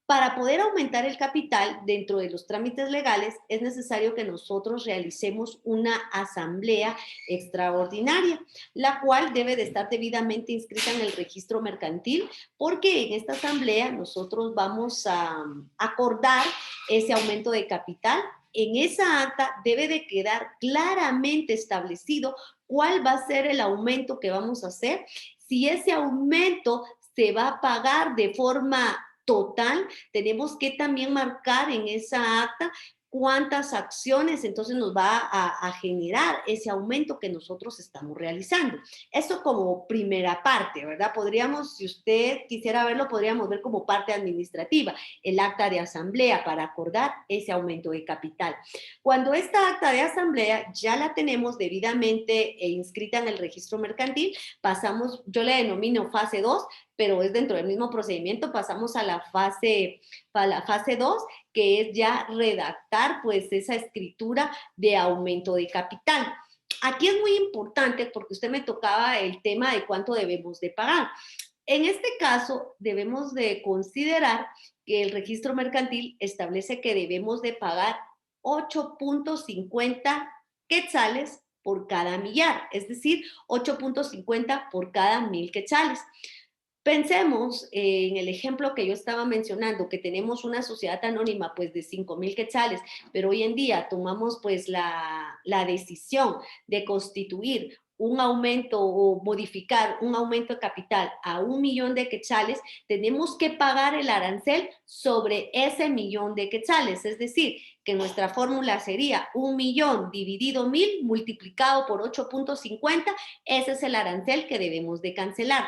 Para poder aumentar el capital dentro de los trámites legales es necesario que nosotros realicemos una asamblea extraordinaria, la cual debe de estar debidamente inscrita en el registro mercantil, porque en esta asamblea nosotros vamos a acordar ese aumento de capital. En esa acta debe de quedar claramente establecido cuál va a ser el aumento que vamos a hacer, si ese aumento se va a pagar de forma total, tenemos que también marcar en esa acta cuántas acciones entonces nos va a generar ese aumento que nosotros estamos realizando. Eso como primera parte, ¿verdad? Podríamos, si usted quisiera verlo, podríamos ver como parte administrativa, el acta de asamblea para acordar ese aumento de capital. Cuando esta acta de asamblea ya la tenemos debidamente inscrita en el registro mercantil, pasamos, yo le denomino fase 2, pero es dentro del mismo procedimiento, pasamos a la fase 2, que es ya redactar pues esa escritura de aumento de capital. Aquí es muy importante porque usted me tocaba el tema de cuánto debemos de pagar. En este caso, debemos de considerar que el registro mercantil establece que debemos de pagar 8.50 quetzales por cada millar, es decir, 8.50 por cada 1,000 quetzales. Pensemos en el ejemplo que yo estaba mencionando, que tenemos una sociedad anónima pues de 5,000 quetzales, pero hoy en día tomamos pues la decisión de constituir un aumento o modificar un aumento de capital a 1,000,000 de quetzales, tenemos que pagar el arancel sobre ese 1,000,000 de quetzales, es decir, que nuestra fórmula sería 1,000,000 dividido 1,000 multiplicado por 8.50, ese es el arancel que debemos de cancelar.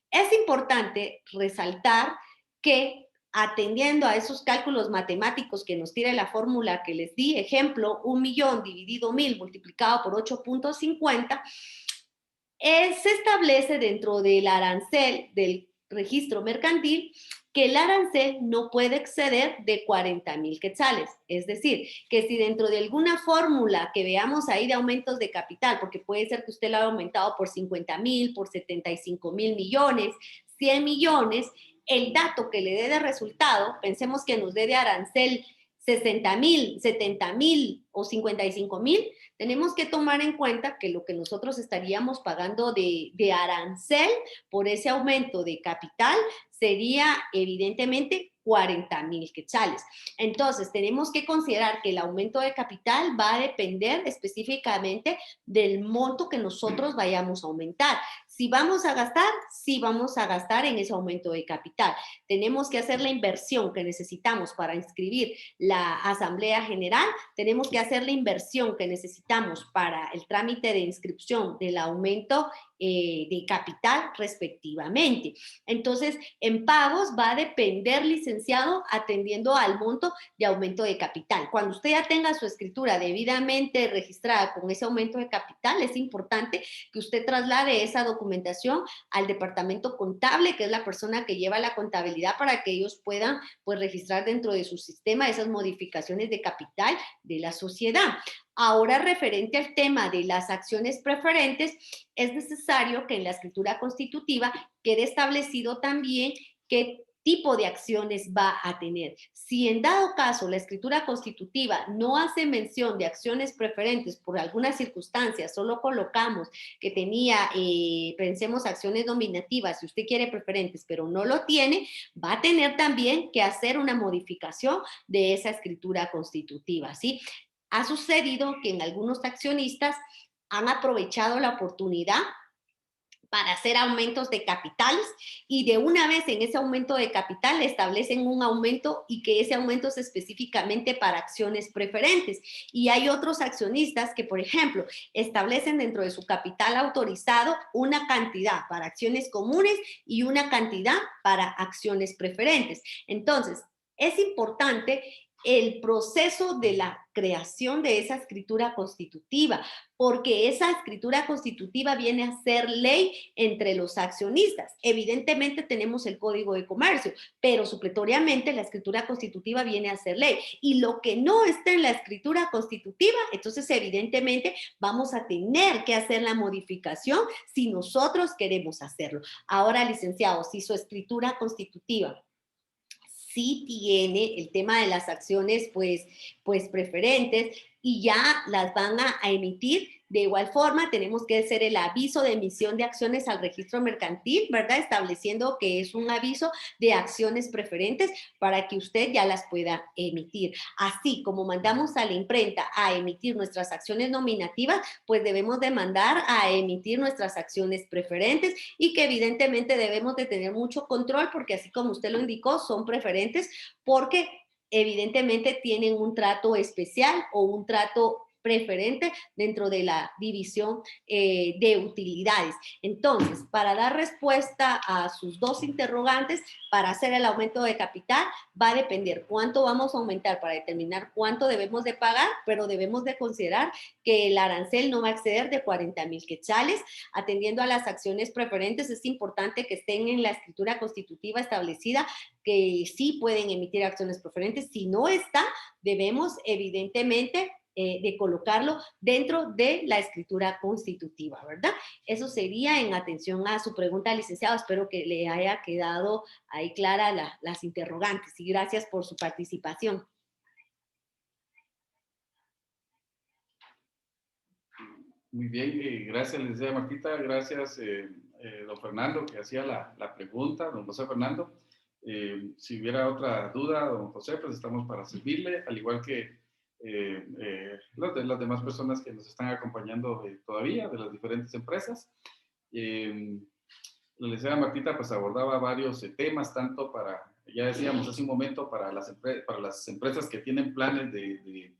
Es importante resaltar que atendiendo a esos cálculos matemáticos que nos tira la fórmula que les di, ejemplo, 1,000,000 dividido 1,000 multiplicado por 8.50, se establece dentro del arancel del registro mercantil que el arancel no puede exceder de 40,000 quetzales. Es decir, que si dentro de alguna fórmula que veamos ahí de aumentos de capital, porque puede ser que usted lo haya aumentado por 50,000, por 75,000 millones, 100 millones, el dato que le dé de resultado, pensemos que nos dé de arancel 60,000, 70,000 o 55,000, tenemos que tomar en cuenta que lo que nosotros estaríamos pagando de arancel por ese aumento de capital sería evidentemente 40,000 quetzales. Entonces, tenemos que considerar que el aumento de capital va a depender específicamente del monto que nosotros vayamos a aumentar. Si vamos a gastar, sí vamos a gastar en ese aumento de capital. Tenemos que hacer la inversión que necesitamos para inscribir la Asamblea General, tenemos que hacer la inversión que necesitamos para el trámite de inscripción del aumento de capital respectivamente. Entonces, en pagos va a depender, licenciado, atendiendo al monto de aumento de capital. Cuando usted ya tenga su escritura debidamente registrada con ese aumento de capital, es importante que usted traslade esa documentación al departamento contable, que es la persona que lleva la contabilidad, para que ellos puedan pues registrar dentro de su sistema esas modificaciones de capital de la sociedad. Ahora, referente al tema de las acciones preferentes, es necesario que en la escritura constitutiva quede establecido también qué tipo de acciones va a tener. Si en dado caso la escritura constitutiva no hace mención de acciones preferentes por alguna circunstancia, solo colocamos que tenía, pensemos, acciones nominativas, si usted quiere preferentes, pero no lo tiene, va a tener también que hacer una modificación de esa escritura constitutiva, ¿sí? Ha sucedido que en algunos accionistas han aprovechado la oportunidad para hacer aumentos de capitales y de una vez en ese aumento de capital establecen un aumento y que ese aumento es específicamente para acciones preferentes. Y hay otros accionistas que, por ejemplo, establecen dentro de su capital autorizado una cantidad para acciones comunes y una cantidad para acciones preferentes. Entonces, es importante el proceso de la creación de esa escritura constitutiva, porque esa escritura constitutiva viene a ser ley entre los accionistas. Evidentemente tenemos el Código de Comercio, pero supletoriamente la escritura constitutiva viene a ser ley. Y lo que no está en la escritura constitutiva, entonces evidentemente vamos a tener que hacer la modificación si nosotros queremos hacerlo. Ahora, licenciado, si su escritura constitutiva sí tiene el tema de las acciones pues preferentes y ya las van a emitir. De igual forma, tenemos que hacer el aviso de emisión de acciones al registro mercantil, ¿verdad? Estableciendo que es un aviso de acciones preferentes para que usted ya las pueda emitir. Así como mandamos a la imprenta a emitir nuestras acciones nominativas, pues debemos de mandar a emitir nuestras acciones preferentes y que evidentemente debemos de tener mucho control porque así como usted lo indicó, son preferentes porque evidentemente tienen un trato especial o un trato preferente dentro de la división de utilidades. Entonces, para dar respuesta a sus dos interrogantes, para hacer el aumento de capital, va a depender cuánto vamos a aumentar para determinar cuánto debemos de pagar, pero debemos de considerar que el arancel no va a exceder de 40,000 quetzales. Atendiendo a las acciones preferentes, es importante que estén en la escritura constitutiva establecida que sí pueden emitir acciones preferentes. Si no está, debemos evidentemente de colocarlo dentro de la escritura constitutiva, ¿verdad? Eso sería en atención a su pregunta, licenciado. Espero que le haya quedado ahí clara las interrogantes y gracias por su participación. Muy bien, gracias, licenciada Martita, gracias, don Fernando, que hacía la pregunta, don José Fernando. Si hubiera otra duda, don José, pues estamos para servirle, al igual que las demás personas que nos están acompañando todavía, de las diferentes empresas. La licenciada Martita pues abordaba varios temas, tanto para, ya decíamos hace un momento, para las empresas que tienen planes de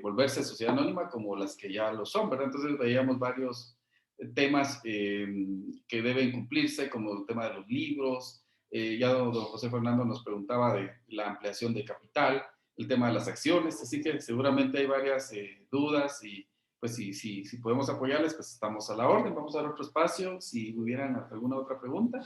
volverse sociedad anónima, como las que ya lo son, ¿verdad? Entonces veíamos varios temas que deben cumplirse, como el tema de los libros. Ya don José Fernando nos preguntaba de la ampliación de capital, el tema de las acciones, así que seguramente hay varias dudas y pues si podemos apoyarles, pues estamos a la orden. Vamos a dar otro espacio si hubieran alguna otra pregunta.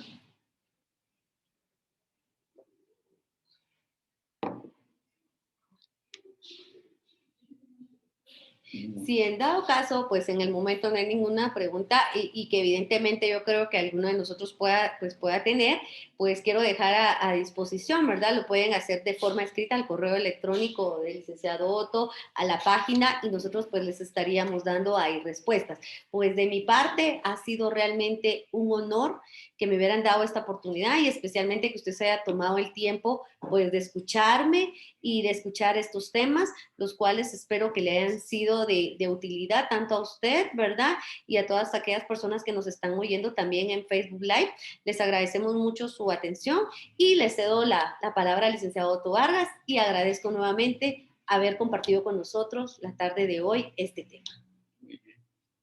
Si en dado caso, pues en el momento no hay ninguna pregunta y que evidentemente yo creo que alguno de nosotros pueda tener, pues quiero dejar a disposición, ¿verdad? Lo pueden hacer de forma escrita al correo electrónico del licenciado Otto, a la página, y nosotros pues les estaríamos dando ahí respuestas. Pues de mi parte ha sido realmente un honor que me hubieran dado esta oportunidad y especialmente que usted se haya tomado el tiempo pues de escucharme y de escuchar estos temas, los cuales espero que le hayan sido de utilidad tanto a usted, ¿verdad? Y a todas aquellas personas que nos están oyendo también en Facebook Live. Les agradecemos mucho su atención y les cedo la palabra al licenciado Otto Vargas y agradezco nuevamente haber compartido con nosotros la tarde de hoy este tema.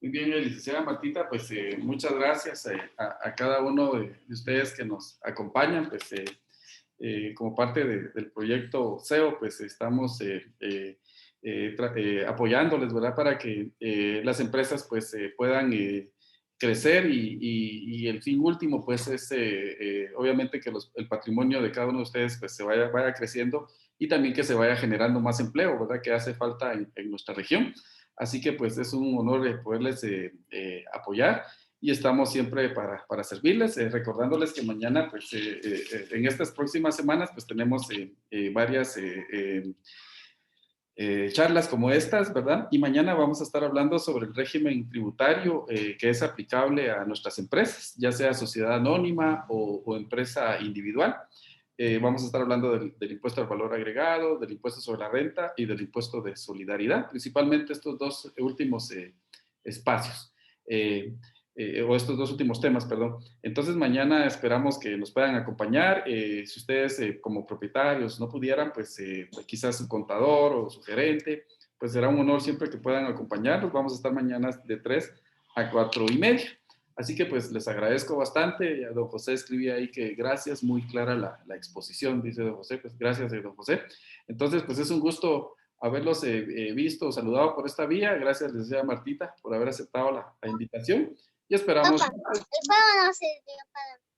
Muy bien, licenciada Martita, pues muchas gracias a cada uno de ustedes que nos acompañan, pues como parte del proyecto SEO, pues estamos apoyándoles, ¿verdad? Para que las empresas pues puedan crecer y el fin último pues es obviamente que el patrimonio de cada uno de ustedes pues se vaya creciendo y también que se vaya generando más empleo, ¿verdad? Que hace falta en nuestra región. Así que pues es un honor poderles apoyar y estamos siempre para servirles, recordándoles que mañana pues en estas próximas semanas pues tenemos varias charlas como estas, ¿verdad? Y mañana vamos a estar hablando sobre el régimen tributario que es aplicable a nuestras empresas, ya sea sociedad anónima o empresa individual. Vamos a estar hablando del impuesto al valor agregado, del impuesto sobre la renta y del impuesto de solidaridad, principalmente estos dos últimos espacios, o estos dos últimos temas, perdón. Entonces mañana esperamos que nos puedan acompañar. Si ustedes como propietarios no pudieran, pues quizás su contador o su gerente, pues será un honor siempre que puedan acompañarnos. Vamos a estar mañana de 3 a 4:30. Así que pues les agradezco bastante. Don José escribía ahí que gracias, muy clara la exposición, dice don José, pues gracias don José. Entonces pues es un gusto haberlos visto, saludado por esta vía. Gracias, licenciada Martita, por haber aceptado la invitación y esperamos.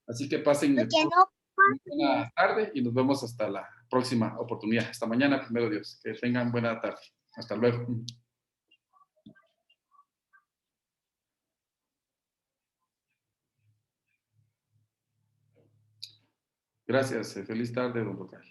Así que pasen buena tarde y nos vemos hasta la próxima oportunidad. Hasta mañana, primero Dios. Que tengan buena tarde. Hasta luego. Gracias. Feliz tarde, don Local.